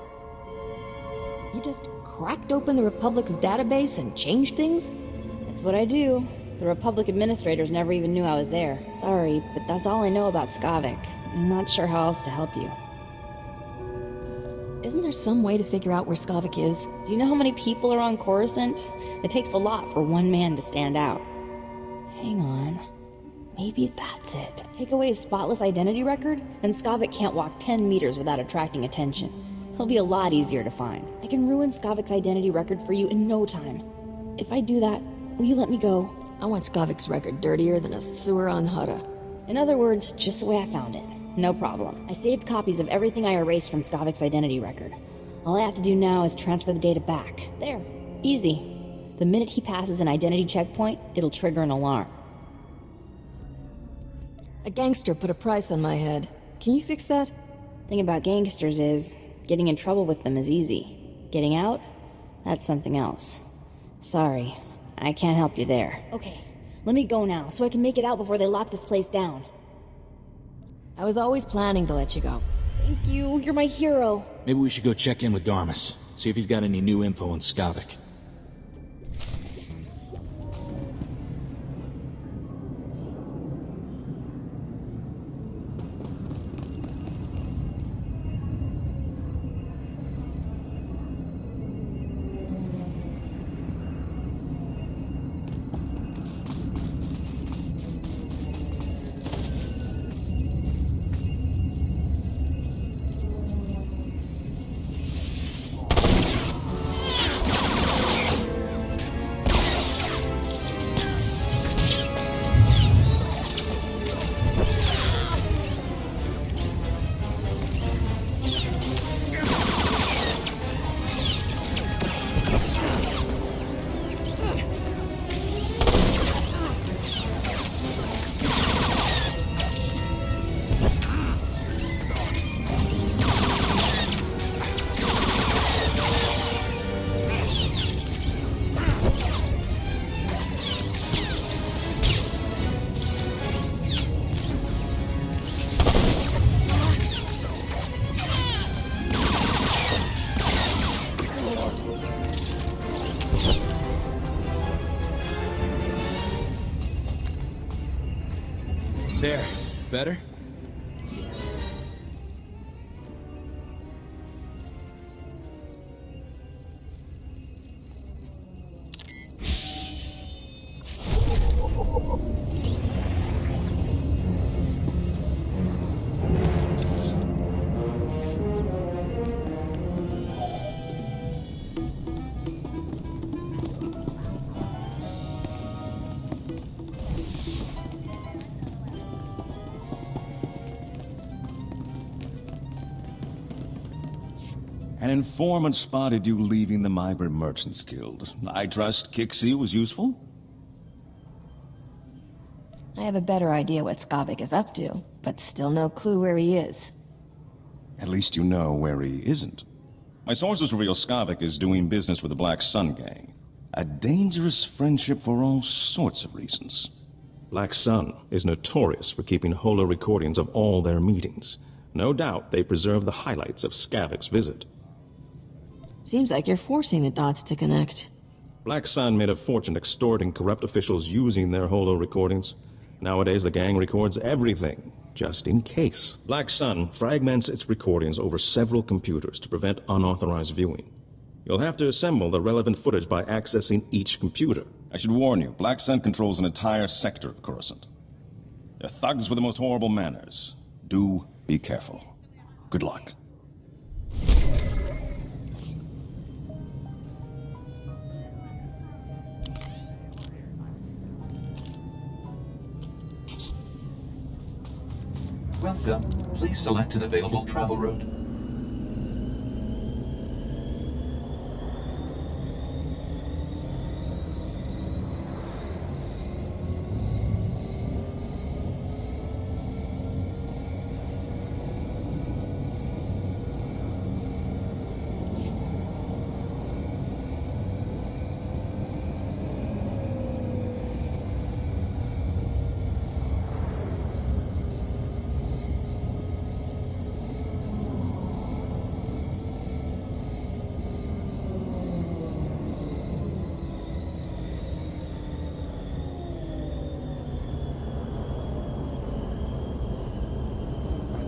You just cracked open the Republic's database and changed things? That's what I do. The Republic administrators never even knew I was there. Sorry, but that's all I know about Skavik. I'm not sure how else to help you. Isn't there some way to figure out where Skavik is? Do you know how many people are on Coruscant? It takes a lot for one man to stand out. Hang on. Maybe that's it. Take away his spotless identity record, then Skavik can't walk 10 meters without attracting attention. He'll be a lot easier to find. I can ruin Skavik's identity record for you in no time. If I do that, will you let me go? I want Skavik's record dirtier than a sewer on Hutta. In other words, just the way I found it. No problem. I saved copies of everything I erased from Skavik's identity record. All I have to do now is transfer the data back. There. Easy. The minute he passes an identity checkpoint, it'll trigger an alarm. A gangster put a price on my head. Can you fix that? Thing about gangsters is, getting in trouble with them is easy. Getting out? That's something else. Sorry. I can't help you there. Okay, let me go now, so I can make it out before they lock this place down. I was always planning to let you go. Thank you, you're my hero. Maybe we should go check in with Darmus, see if he's got any new info on Skavik. There. Better? An informant spotted you leaving the Migrant Merchants Guild. I trust Kixie was useful? I have a better idea what Skavik is up to, but still no clue where he is. At least you know where he isn't. My sources reveal Skavik is doing business with the Black Sun Gang. A dangerous friendship for all sorts of reasons. Black Sun is notorious for keeping holo recordings of all their meetings. No doubt they preserve the highlights of Skavik's visit. Seems like you're forcing the dots to connect. Black Sun made a fortune extorting corrupt officials using their holo recordings. Nowadays, the gang records everything, just in case. Black Sun fragments its recordings over several computers to prevent unauthorized viewing. You'll have to assemble the relevant footage by accessing each computer. I should warn you, Black Sun controls an entire sector of Coruscant. They're thugs with the most horrible manners. Do be careful. Good luck. Welcome. Please select an available travel route.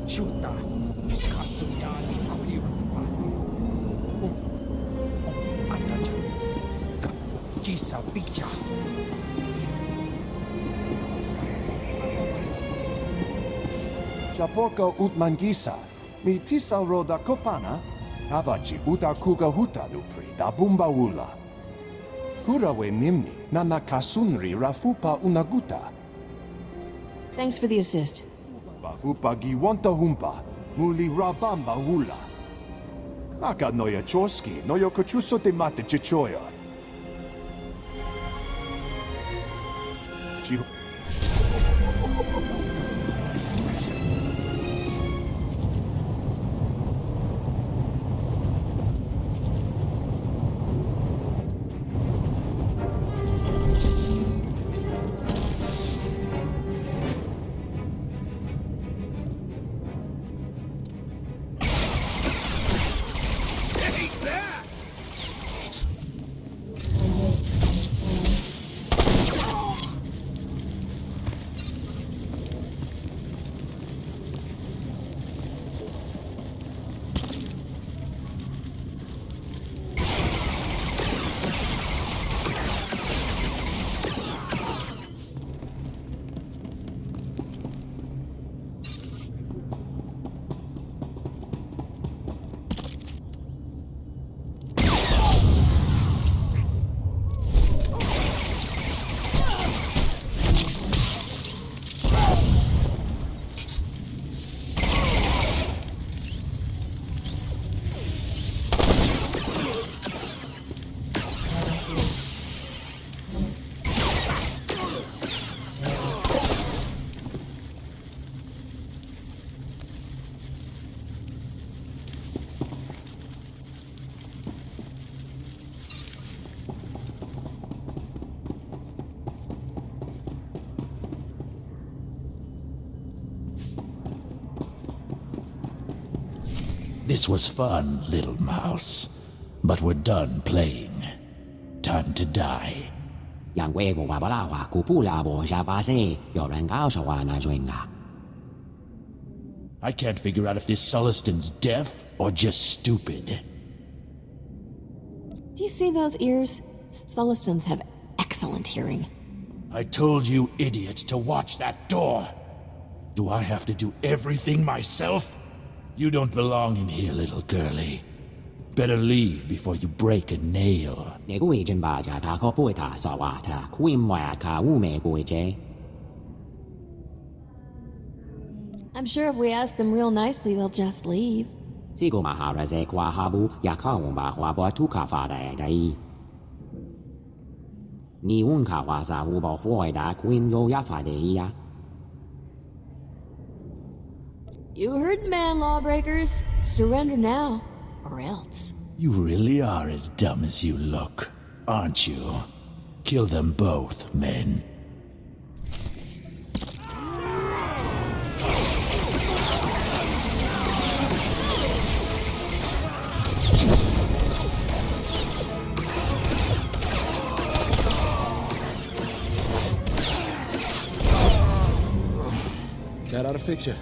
Chuta, Kasuyani Kulirupa. Ataja, Jisa Bicha. Chaporka Utmangisa, mi tisa roda kopana, Avachi uta kuga huta lupri da bumbawula. Kurawe nimni, nana kasunri rafupa unaguta. Thanks for the assist. Bafupa giwanta humpa, muli rabamba hula. Naka noya choski, noyo kochuso te mate chichoya. This was fun, little mouse. But we're done playing. Time to die. I can't figure out if this Sulluston's deaf or just stupid. Do you see those ears? Sullustons have excellent hearing. I told you, idiot, to watch that door. Do I have to do everything myself? You don't belong in here, little girlie. Better leave before you break a nail. I'm sure if we ask them real nicely, they'll just leave. You heard, man, lawbreakers. Surrender now, or else. You really are as dumb as you look, aren't you? Kill them both, men. That ought to fix you.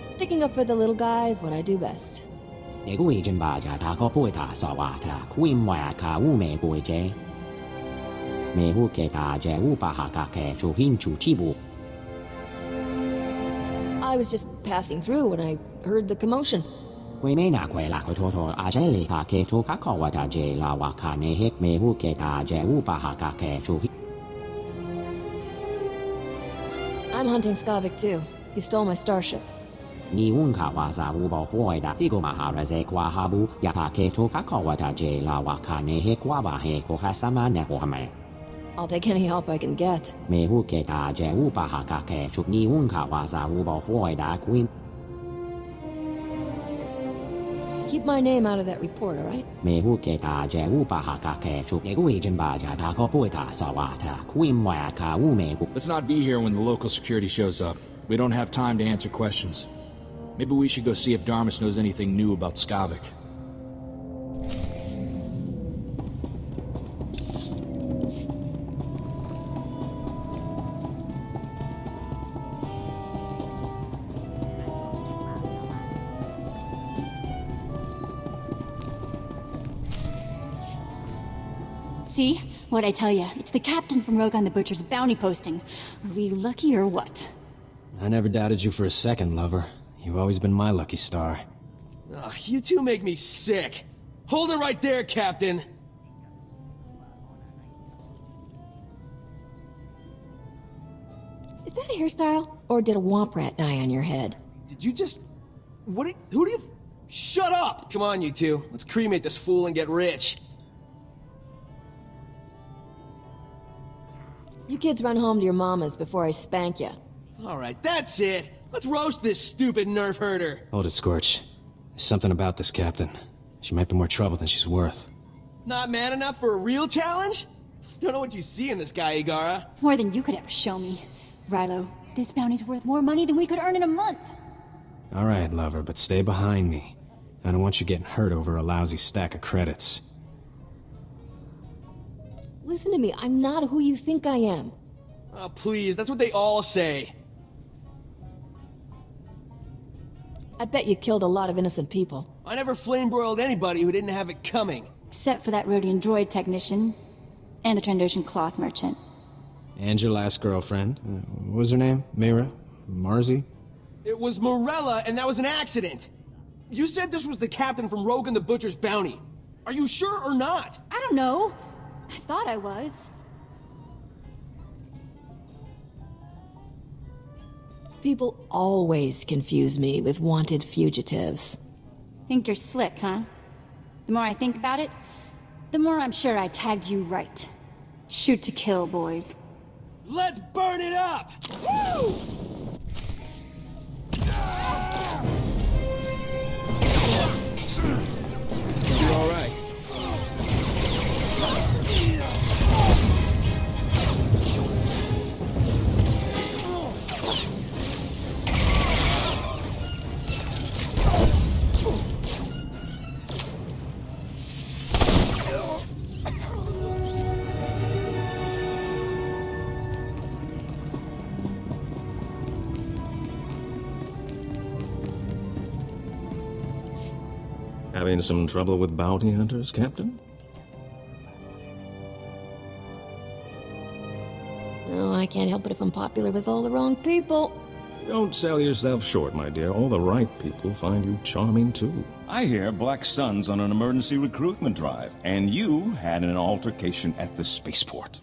Sticking up for the little guy is what I do best. I was just passing through when I heard the commotion. I'm hunting Skavik too. He stole my starship. I'll take any help I can get. Keep my name out of that report, all right? Let's not be here when the local security shows up. We don't have time to answer questions. Maybe we should go see if Darmus knows anything new about Skavik. See? What'd I tell you? It's the captain from Rogan the Butcher's bounty posting. Are we lucky or what? I never doubted you for a second, lover. You've always been my lucky star. Ugh, you two make me sick. Hold it right there, Captain. Is that a hairstyle? Or did a womp rat die on your head? Did you just... Who do you... Shut up! Come on, you two. Let's cremate this fool and get rich. You kids run home to your mamas before I spank you. Alright, that's it. Let's roast this stupid nerf herder. Hold it, Scorch. There's something about this captain. She might be more trouble than she's worth. Not man enough for a real challenge? Don't know what you see in this guy, Igara. More than you could ever show me. Rilo, this bounty's worth more money than we could earn in a month. All right, lover, but stay behind me. I don't want you getting hurt over a lousy stack of credits. Listen to me, I'm not who you think I am. Oh, please, that's what they all say. I bet you killed a lot of innocent people. I never flame-broiled anybody who didn't have it coming. Except for that Rhodian droid technician. And the Trandoshan cloth merchant. And your last girlfriend. What was her name? Mira? Marzi? It was Morella, and that was an accident. You said this was the captain from Rogan the Butcher's bounty. Are you sure or not? I don't know. I thought I was. People always confuse me with wanted fugitives. Think you're slick, huh? The more I think about it, the more I'm sure I tagged you right. Shoot to kill, boys. Let's burn it up! Woo! Having some trouble with bounty hunters, Captain? No, I can't help it if I'm popular with all the wrong people. Don't sell yourself short, my dear. All the right people find you charming, too. I hear Black Sun's on an emergency recruitment drive, and you had an altercation at the spaceport.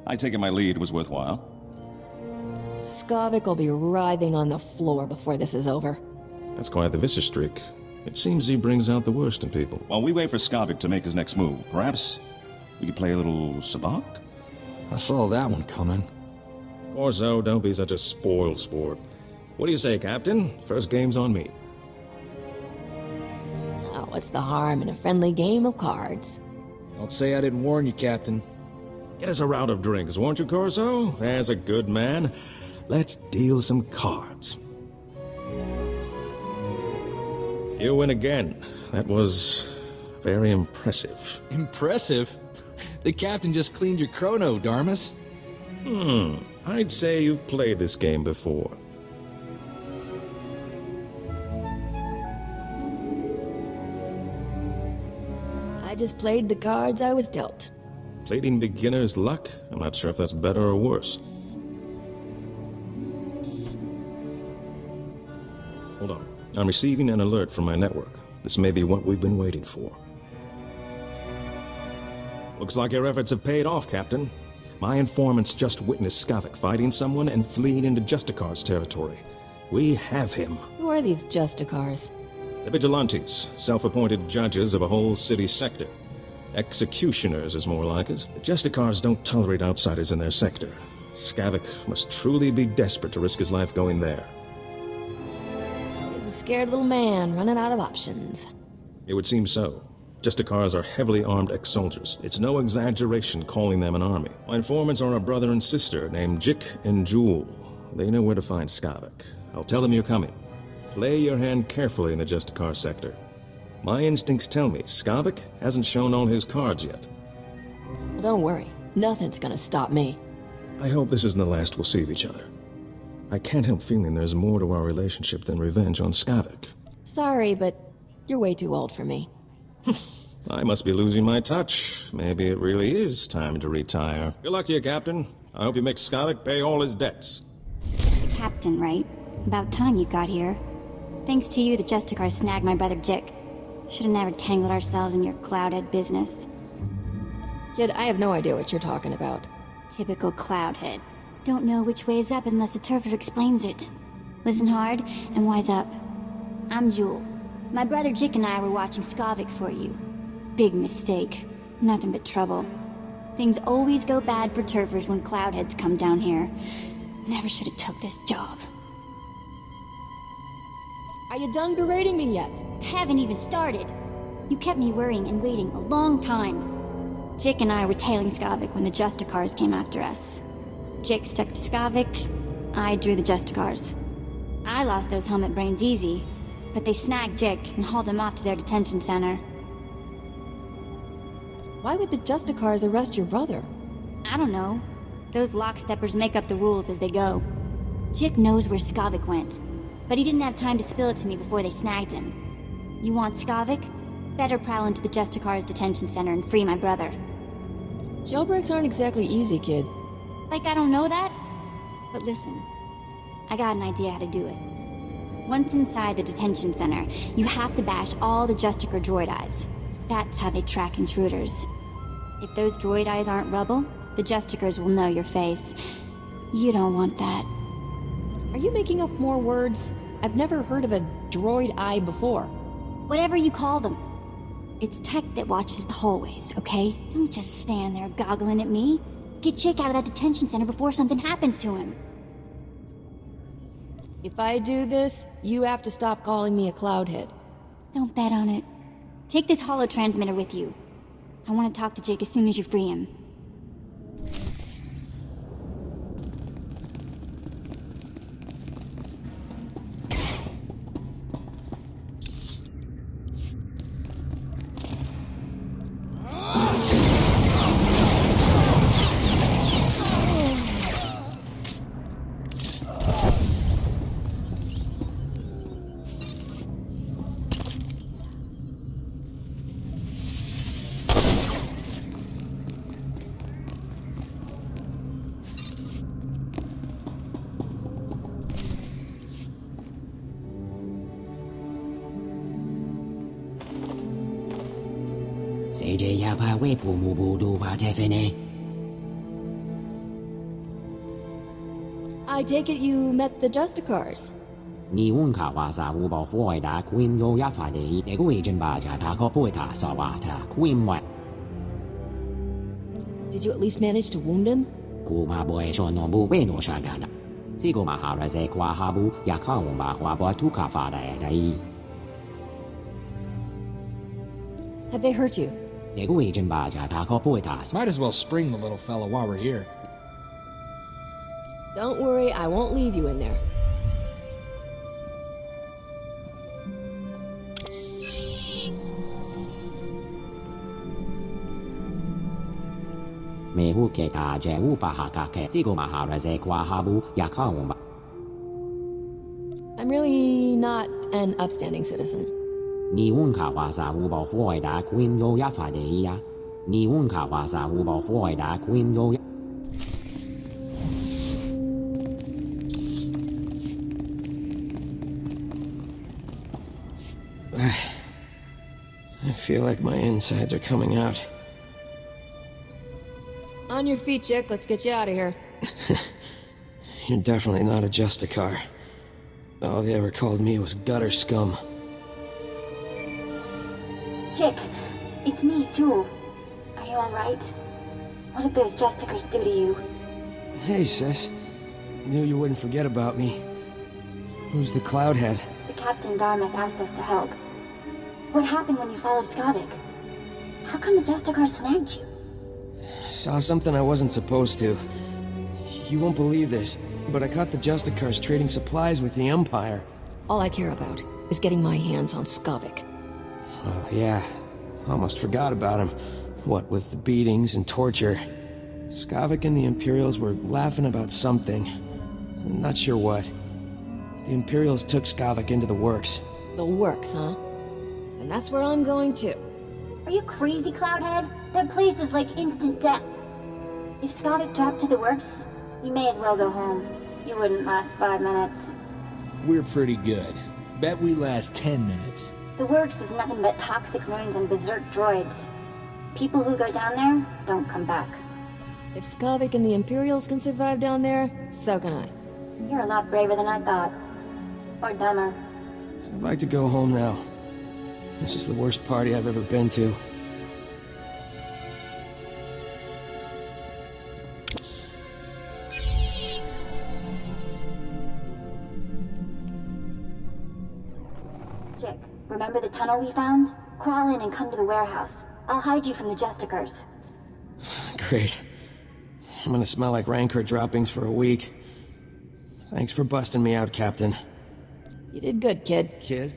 I take it my lead was worthwhile. Skavik will be writhing on the floor before this is over. That's quite the vicious streak. It seems he brings out the worst in people. While we wait for Skavik to make his next move, perhaps we could play a little sabacc? I saw that one coming. Corso, don't be such a spoiled sport. What do you say, Captain? First game's on me. Oh, what's the harm in a friendly game of cards? Don't say I didn't warn you, Captain. Get us a round of drinks, won't you, Corso? There's a good man. Let's deal some cards. You win again. That was very impressive. Impressive? The Captain just cleaned your chrono, Darmus. I'd say you've played this game before. I just played the cards I was dealt. Plating beginner's luck? I'm not sure if that's better or worse. Hold on. I'm receiving an alert from my network. This may be what we've been waiting for. Looks like your efforts have paid off, Captain. My informants just witnessed Skavik fighting someone and fleeing into Justicar's territory. We have him. Who are these Justicars? The vigilantes, self-appointed judges of a whole city sector. Executioners is more like it. The Justicars don't tolerate outsiders in their sector. Skavik must truly be desperate to risk his life going there. He's a scared little man running out of options. It would seem so. Justicars are heavily armed ex-soldiers. It's no exaggeration calling them an army. My informants are a brother and sister named Jik and Jewel. They know where to find Skavik. I'll tell them you're coming. Play your hand carefully in the Justicar sector. My instincts tell me Skavik hasn't shown all his cards yet. Well, don't worry. Nothing's gonna stop me. I hope this isn't the last we'll see of each other. I can't help feeling there's more to our relationship than revenge on Skavik. Sorry, but you're way too old for me. I must be losing my touch. Maybe it really is time to retire. Good luck to you, Captain. I hope you make Skavik pay all his debts. The Captain, right? About time you got here. Thanks to you, the Justicar snagged my brother Jik. Should have never tangled ourselves in your cloudhead business. Kid, I have no idea what you're talking about. Typical cloudhead. Don't know which way is up unless a turfer explains it. Listen hard and wise up. I'm Jewel. My brother Jik and I were watching Skavik for you. Big mistake. Nothing but trouble. Things always go bad for turfers when cloudheads come down here. Never should have took this job. Are you done berating me yet? Haven't even started. You kept me worrying and waiting a long time. Jik and I were tailing Skavik when the Justicars came after us. Jik stuck to Skavik, I drew the Justicars. I lost those helmet brains easy, but they snagged Jik and hauled him off to their detention center. Why would the Justicars arrest your brother? I don't know. Those locksteppers make up the rules as they go. Jik knows where Skavik went, but he didn't have time to spill it to me before they snagged him. You want Skavik? Better prowl into the Justicars detention center and free my brother. Jailbreaks aren't exactly easy, kid. Like I don't know that? But listen, I got an idea how to do it. Once inside the detention center, you have to bash all the Justicar droid eyes. That's how they track intruders. If those droid eyes aren't rubble, the Justicars will know your face. You don't want that. Are you making up more words? I've never heard of a droid eye before. Whatever you call them. It's tech that watches the hallways, okay? Don't just stand there goggling at me. Get Jik out of that detention center before something happens to him. If I do this, you have to stop calling me a cloudhead. Don't bet on it. Take this holo-transmitter with you. I want to talk to Jik as soon as you free him. I take it you met the Justicars. Did you at least manage to wound him? Have they hurt you? Might as well spring the little fella while we're here. Don't worry, I won't leave you in there. I'm really not an upstanding citizen. I feel like my insides are coming out. On your feet, chick. Let's get you out of here. You're definitely not a Justicar. All they ever called me was gutter scum. Chick, it's me, Jewel. Are you alright? What did those Justicars do to you? Hey, sis. Knew you wouldn't forget about me. Who's the Cloudhead? The Captain Darmus asked us to help. What happened when you followed Skavik? How come the Justicars snagged you? Saw something I wasn't supposed to. You won't believe this, but I caught the Justicars trading supplies with the Empire. All I care about is getting my hands on Skavik. Oh, yeah. Almost forgot about him. What with the beatings and torture. Skavik and the Imperials were laughing about something. Not sure what. The Imperials took Skavik into the works. The works, huh? And that's where I'm going too. Are you crazy, Cloudhead? That place is like instant death. If Skavik dropped to the works, you may as well go home. You wouldn't last 5 minutes. We're pretty good. Bet we last 10 minutes. The works is nothing but toxic ruins and berserk droids. People who go down there don't come back. If Skavik and the Imperials can survive down there, so can I. You're a lot braver than I thought. Or dumber. I'd like to go home now. This is the worst party I've ever been to. Chick, remember the tunnel we found? Crawl in and come to the warehouse. I'll hide you from the Justicars. Great. I'm gonna smell like Rancor droppings for a week. Thanks for busting me out, Captain. You did good, kid. Kid?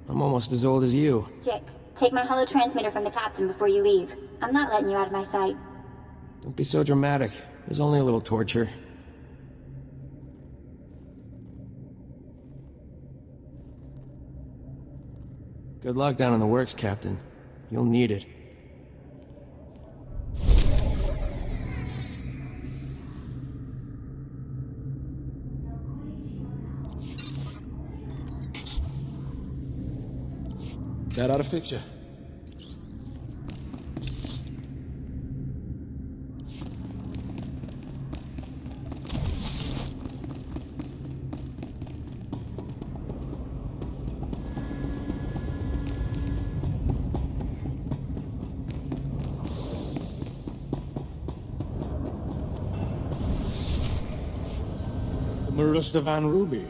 I'm almost as old as you. Chick, take my holo transmitter from the captain before you leave. I'm not letting you out of my sight. Don't be so dramatic. There's only a little torture. Good luck down in the works, Captain. You'll need it. That ought to fix you. The Marusta Van Ruby.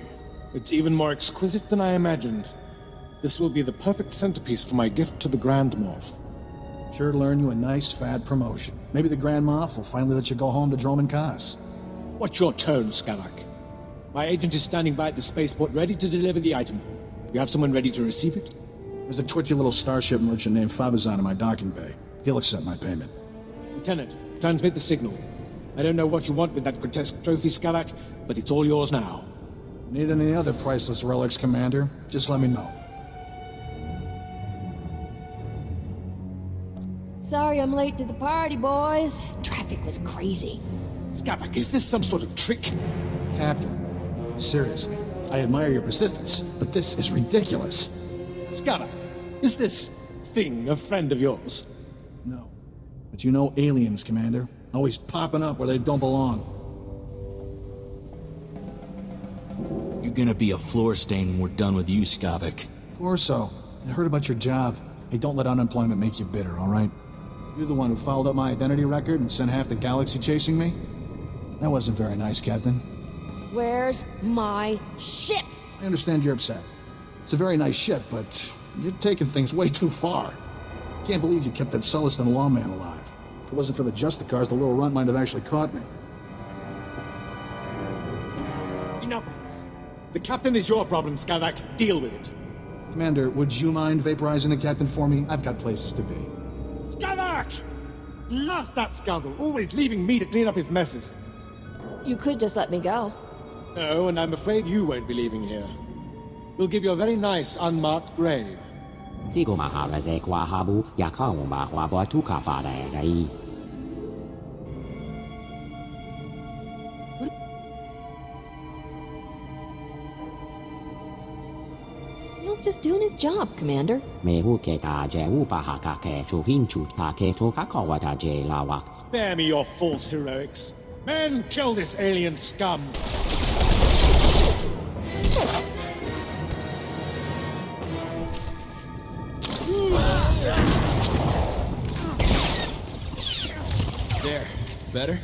It's even more exquisite than I imagined. This will be the perfect centerpiece for my gift to the Grand Moff. Sure to earn you a nice, fat promotion. Maybe the Grand Moff will finally let you go home to Droman Kaas. Watch your tone, Skavak. My agent is standing by at the spaceport ready to deliver the item. You have someone ready to receive it? There's a twitchy little starship merchant named Fabazan in my docking bay. He'll accept my payment. Lieutenant, transmit the signal. I don't know what you want with that grotesque trophy, Skavak, but it's all yours now. Need any other priceless relics, Commander? Just let me know. Sorry I'm late to the party, boys. Traffic was crazy. Skavak, is this some sort of trick? Captain, seriously, I admire your persistence, but this is ridiculous. Skavak, is this thing a friend of yours? But you know aliens, Commander. Always popping up where they don't belong. You're gonna be a floor stain when we're done with you, Skavik. Corso, I heard about your job. Hey, don't let unemployment make you bitter, all right? You're the one who fouled up my identity record and sent half the galaxy chasing me? That wasn't very nice, Captain. Where's my ship? I understand you're upset. It's a very nice ship, but you're taking things way too far. Can't believe you kept that Sullustan lawman alive. If it wasn't for the Justicars, the little runt might have actually caught me. Enough of this. The captain is your problem, Skavak. Deal with it. Commander, would you mind vaporizing the captain for me? I've got places to be. Skavak! Blast that scoundrel, always leaving me to clean up his messes. You could just let me go. No, and I'm afraid you won't be leaving here. We'll give you a very nice, unmarked grave. Neil's just doing his job, Commander. Spare me your false heroics. Men, kill this alien scum! There. Better?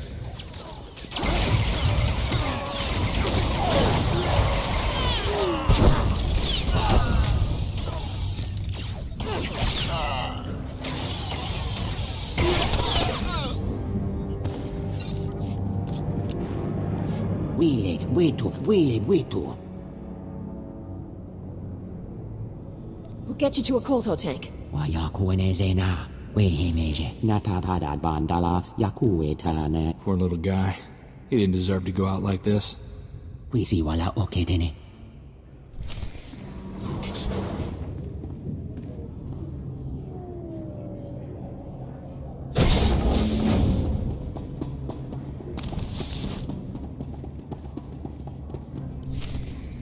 We'll get you to a Kolto tank. Poor little guy. He didn't deserve to go out like this.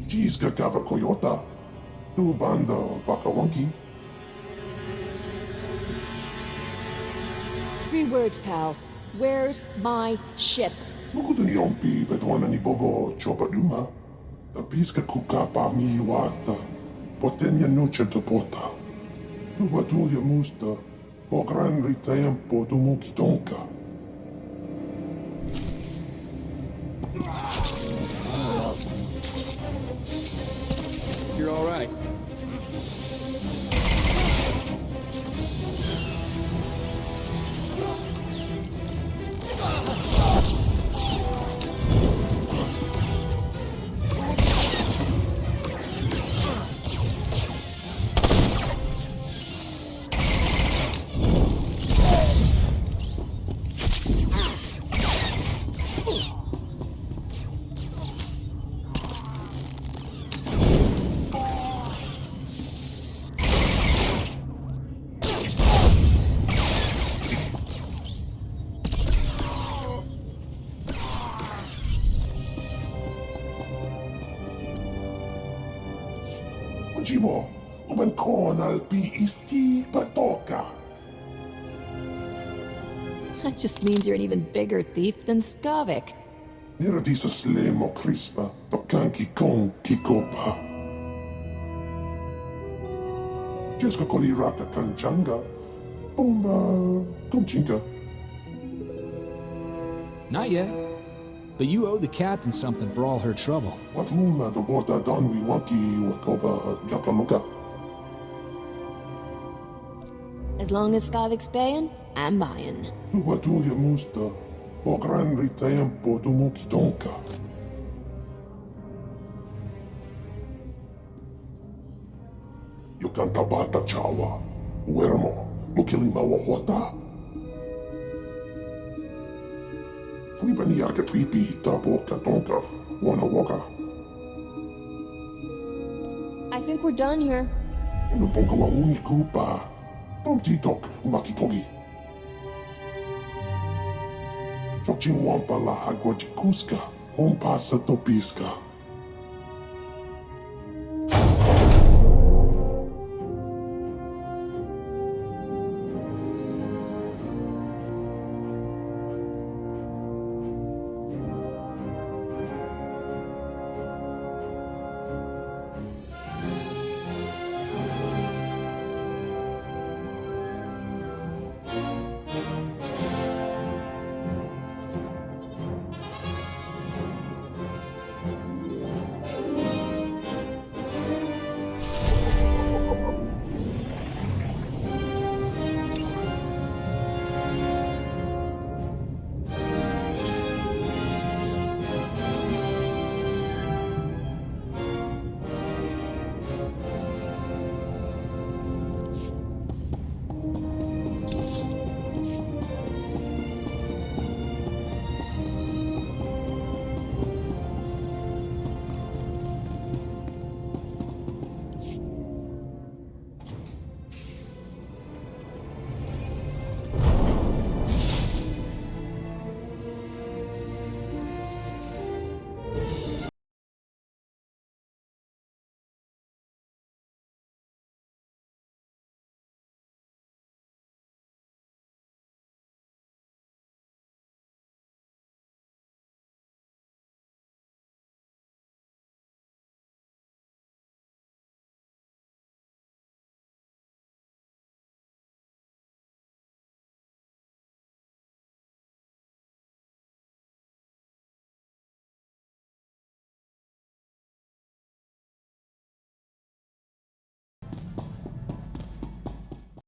Jiska Gava Koyota, Tu Banda Bakawanki. 3 words, pal. Where's my ship? Mukuduni Ompi, Betuana ni Bobo Chopaduma. The Piska Kukapa mi wata. Potenya noche te porta. Tu batulia musta. O gran ritempo tu muki tonka. You're all right. Ujimo, uban kon al pi isti patoka. That just means you're an even bigger thief than Skavik. Niradisa slemo crispa, tokanki kon kikopa. Jeska koliraka kanchanga, pumba kumchinka. Not yet. But you owe the captain something for all her trouble. What luna the water don we waki wakoba yakamuka. As long as Skavik's paying, I'm buying. Tu batulia musta, o gran ritempo tu muki tonka. Yo cantabata chawa, uermo, mukilima wahota. Fui baniaka twipi taboka tonka, wana waka. I think we're done here. Unuponka wa unikupa, tomtitok makitogi. Chokchin wampa la agua jikuska, ompasa topiska.